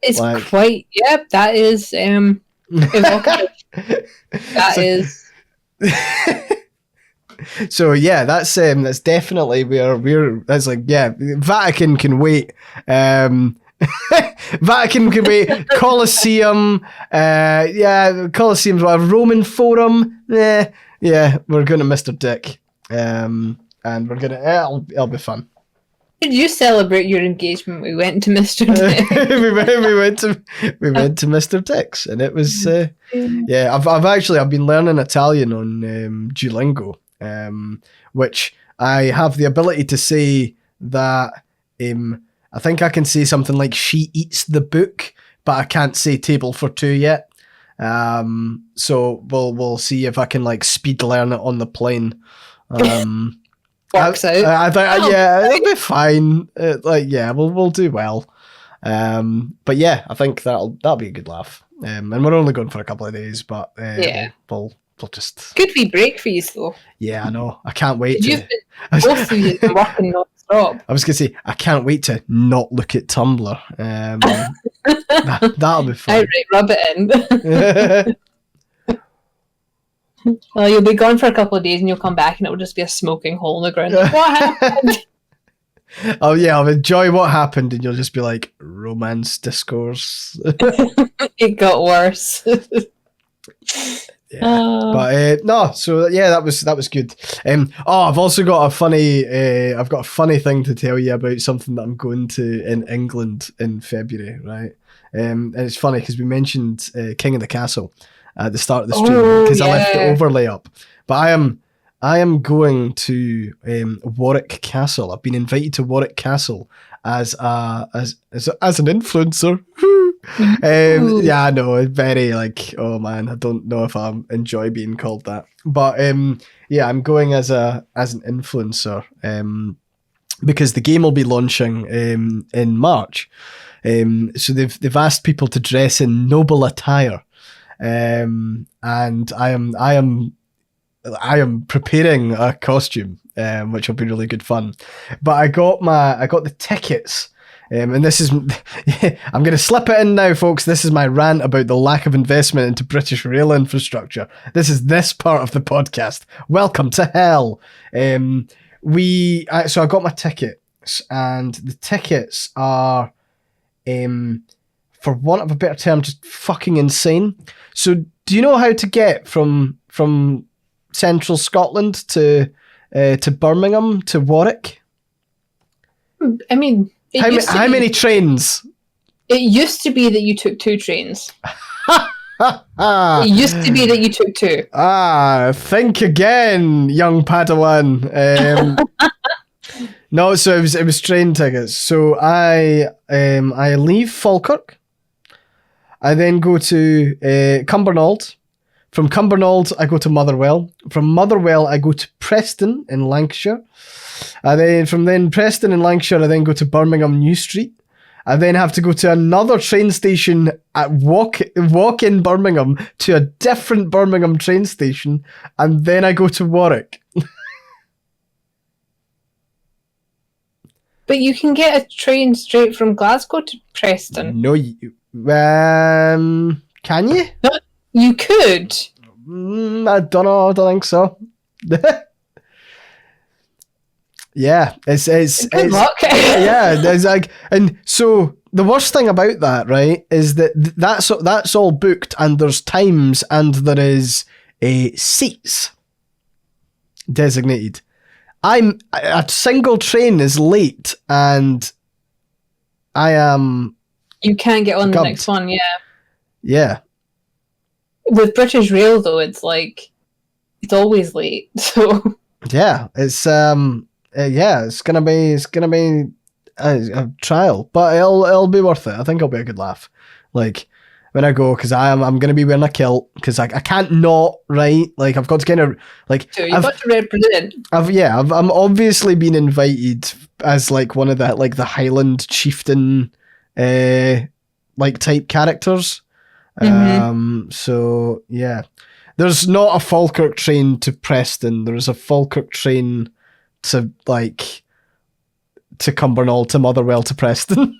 It's like, quite. Yep, that is evocative. That is. So yeah, that's definitely where we're. That's like, yeah, Vatican can wait. Vatican can wait. Colosseum, Colosseum's a Roman Forum. Yeah, we're going to Mr. Dick, and we're gonna. It'll be fun. Did you celebrate your engagement? We went to Mr. Dick. we went to Mr. Dick's, and it was yeah. I've been learning Italian on Duolingo, which I have the ability to say that. I think I can say something like "she eats the book," but I can't say "table for two" yet. So we'll see if I can like speed learn it on the plane. Works out. I think it'll be fine. We'll do well. But yeah, I think that'll be a good laugh. And we're only going for a couple of days, but we'll just good wee break for you, though. Yeah, I know. I can't wait. Both of you been working non-stop. I was gonna say I can't wait to not look at Tumblr. That'll be fun. Outright rub it in. Well, you'll be gone for a couple of days and you'll come back and it will just be a smoking hole in the ground. Like, what happened? Oh yeah, I'll enjoy what happened and you'll just be like, romance discourse. It got worse. Yeah, but no. So yeah, that was good. I've also got a funny thing to tell you about something that I'm going to in England in February, right? And it's funny because we mentioned King of the Castle at the start of the stream because I left the overlay up, but I am going to Warwick Castle. I've been invited to Warwick Castle as an influencer. Yeah, I know. It's very like, oh man, I don't know if I enjoy being called that. But yeah, I'm going as an influencer because the game will be launching in March. So they've asked people to dress in noble attire, and I am preparing a costume, which will be really good fun. But I got the tickets. And this is, I'm going to slip it in now, folks. This is my rant about the lack of investment into British rail infrastructure. This is this part of the podcast. Welcome to hell. So I got my tickets, and the tickets are, for want of a better term, just fucking insane. So do you know how to get from central Scotland to Birmingham to Warwick? I mean, how many trains? It used to be that you took 2 trains. It used to be that you took 2. Think again, young Padawan. No, so it was train tickets. So I leave Falkirk. I then go to Cumbernauld. From Cumbernauld, I go to Motherwell. From Motherwell, I go to Preston in Lancashire. And then from Preston in Lancashire, I then go to Birmingham New Street. I then have to go to another train station at walk in Birmingham to a different Birmingham train station, and then I go to Warwick. But you can get a train straight from Glasgow to Preston. No, can you? No, you could. I don't know. I don't think so. Yeah, it's good luck. Yeah, there's like, and so the worst thing about that, right, is that that's all booked, and there's times, and there is seats designated. A single train is late, and I am. You can't get on the next one. Yeah. Yeah. With British Rail, though, it's like it's always late. So. Yeah, it's it's gonna be a trial, but it'll be worth it. I think it'll be a good laugh. Like when I go, because I'm gonna be wearing a kilt, because I can't not, right. Like I've got to kind of like. So you've got to represent. I'm obviously been invited as like one of the Highland chieftain like type characters. Mm-hmm. So yeah. There's not a Falkirk train to Preston. There's a Falkirk train to Cumbernauld to Motherwell to Preston.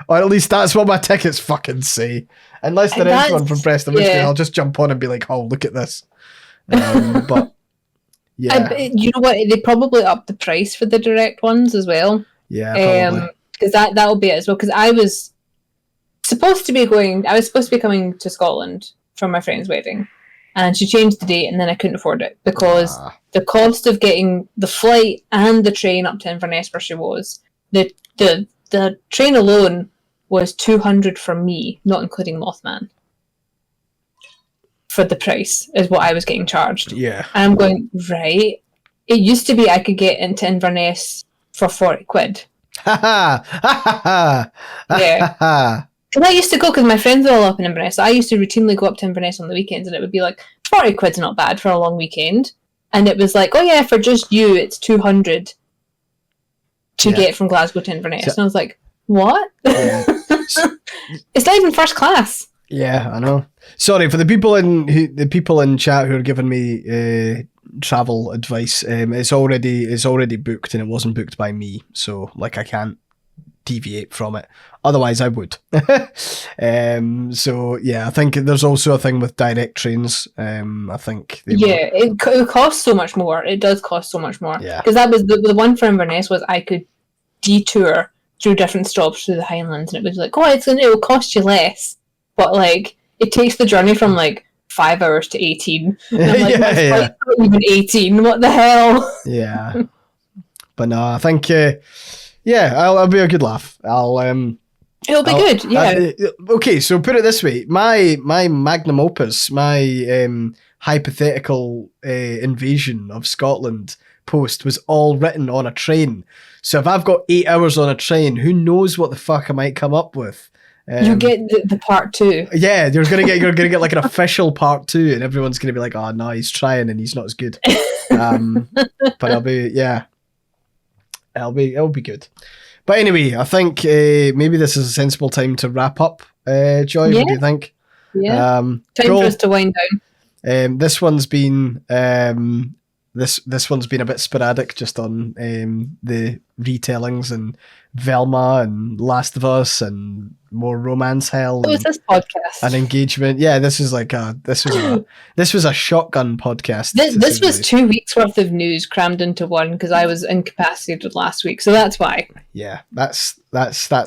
Or at least that's what my tickets fucking say. Unless there is one from Preston, which I'll just jump on and be like, oh, look at this. But yeah. You know what? They probably upped the price for the direct ones as well. Yeah, probably. Because that'll be it as well. Because I was supposed to be coming to Scotland from my friend's wedding, and she changed the date, and then I couldn't afford it because the cost of getting the flight and the train up to Inverness where she was, the train alone was 200 for me, not including Mothman, for the price is what I was getting charged. Yeah. And I'm going, right, it used to be I could get into Inverness for 40 quid. Yeah. Because I used to go, because my friends were all up in Inverness. So I used to routinely go up to Inverness on the weekends, and it would be like, 40 quid's not bad for a long weekend. And it was like, oh yeah, for just you, it's 200 to get from Glasgow to Inverness. And I was like, what? Yeah. It's not even first class. Yeah, I know. Sorry for the people in chat who are giving me travel advice. It's already booked, and it wasn't booked by me, so like I can't deviate from it. Otherwise, I would. So yeah, I think there's also a thing with direct trains. I think it costs so much more. It does cost so much more. Yeah, because that was the one for Inverness was I could detour through different stops through the Highlands, and it was like, oh, it'll cost you less, but like it takes the journey from like 5 hours to 18. And I'm like, Yeah, my yeah. flight's not even 18. What the hell? Yeah. But no, I think I'll be a good laugh. It'll be good. Yeah. Okay, so put it this way: my magnum opus, my hypothetical invasion of Scotland post was all written on a train. So if I've got 8 hours on a train, who knows what the fuck I might come up with? You get the part 2. Yeah, you're gonna get like an official part 2, and everyone's gonna be like, "Oh no, he's trying and he's not as good." But it'll be good. But anyway, I think maybe this is a sensible time to wrap up. Joy, what do you think? Yeah. Time for us to wind down. This one's been this one's been a bit sporadic, just on the retellings and Velma and Last of Us and more romance hell. What was this podcast? And engagement. Yeah, this was a shotgun podcast. This was 2 weeks worth of news crammed into one because I was incapacitated last week, so that's why. Yeah, that's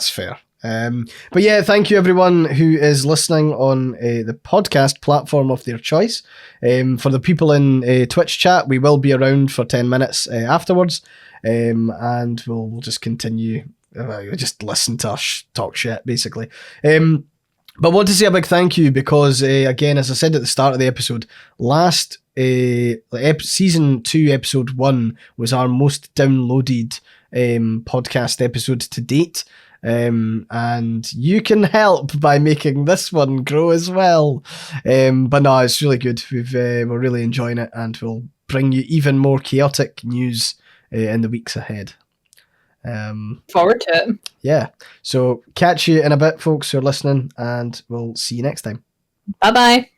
fair. But yeah, thank you everyone who is listening on the podcast platform of their choice. For the people in Twitch chat, we will be around for 10 minutes afterwards, and we'll just continue. Just listen to us talk shit, basically. But I want to say a big thank you because, again, as I said at the start of the episode, last season 2, episode 1 was our most downloaded podcast episode to date. And you can help by making this one grow as well. But no, it's really good. We're really enjoying it, and we'll bring you even more chaotic news in the weeks ahead. Forward to it. Yeah. So catch you in a bit, folks who are listening, and we'll see you next time. Bye-bye.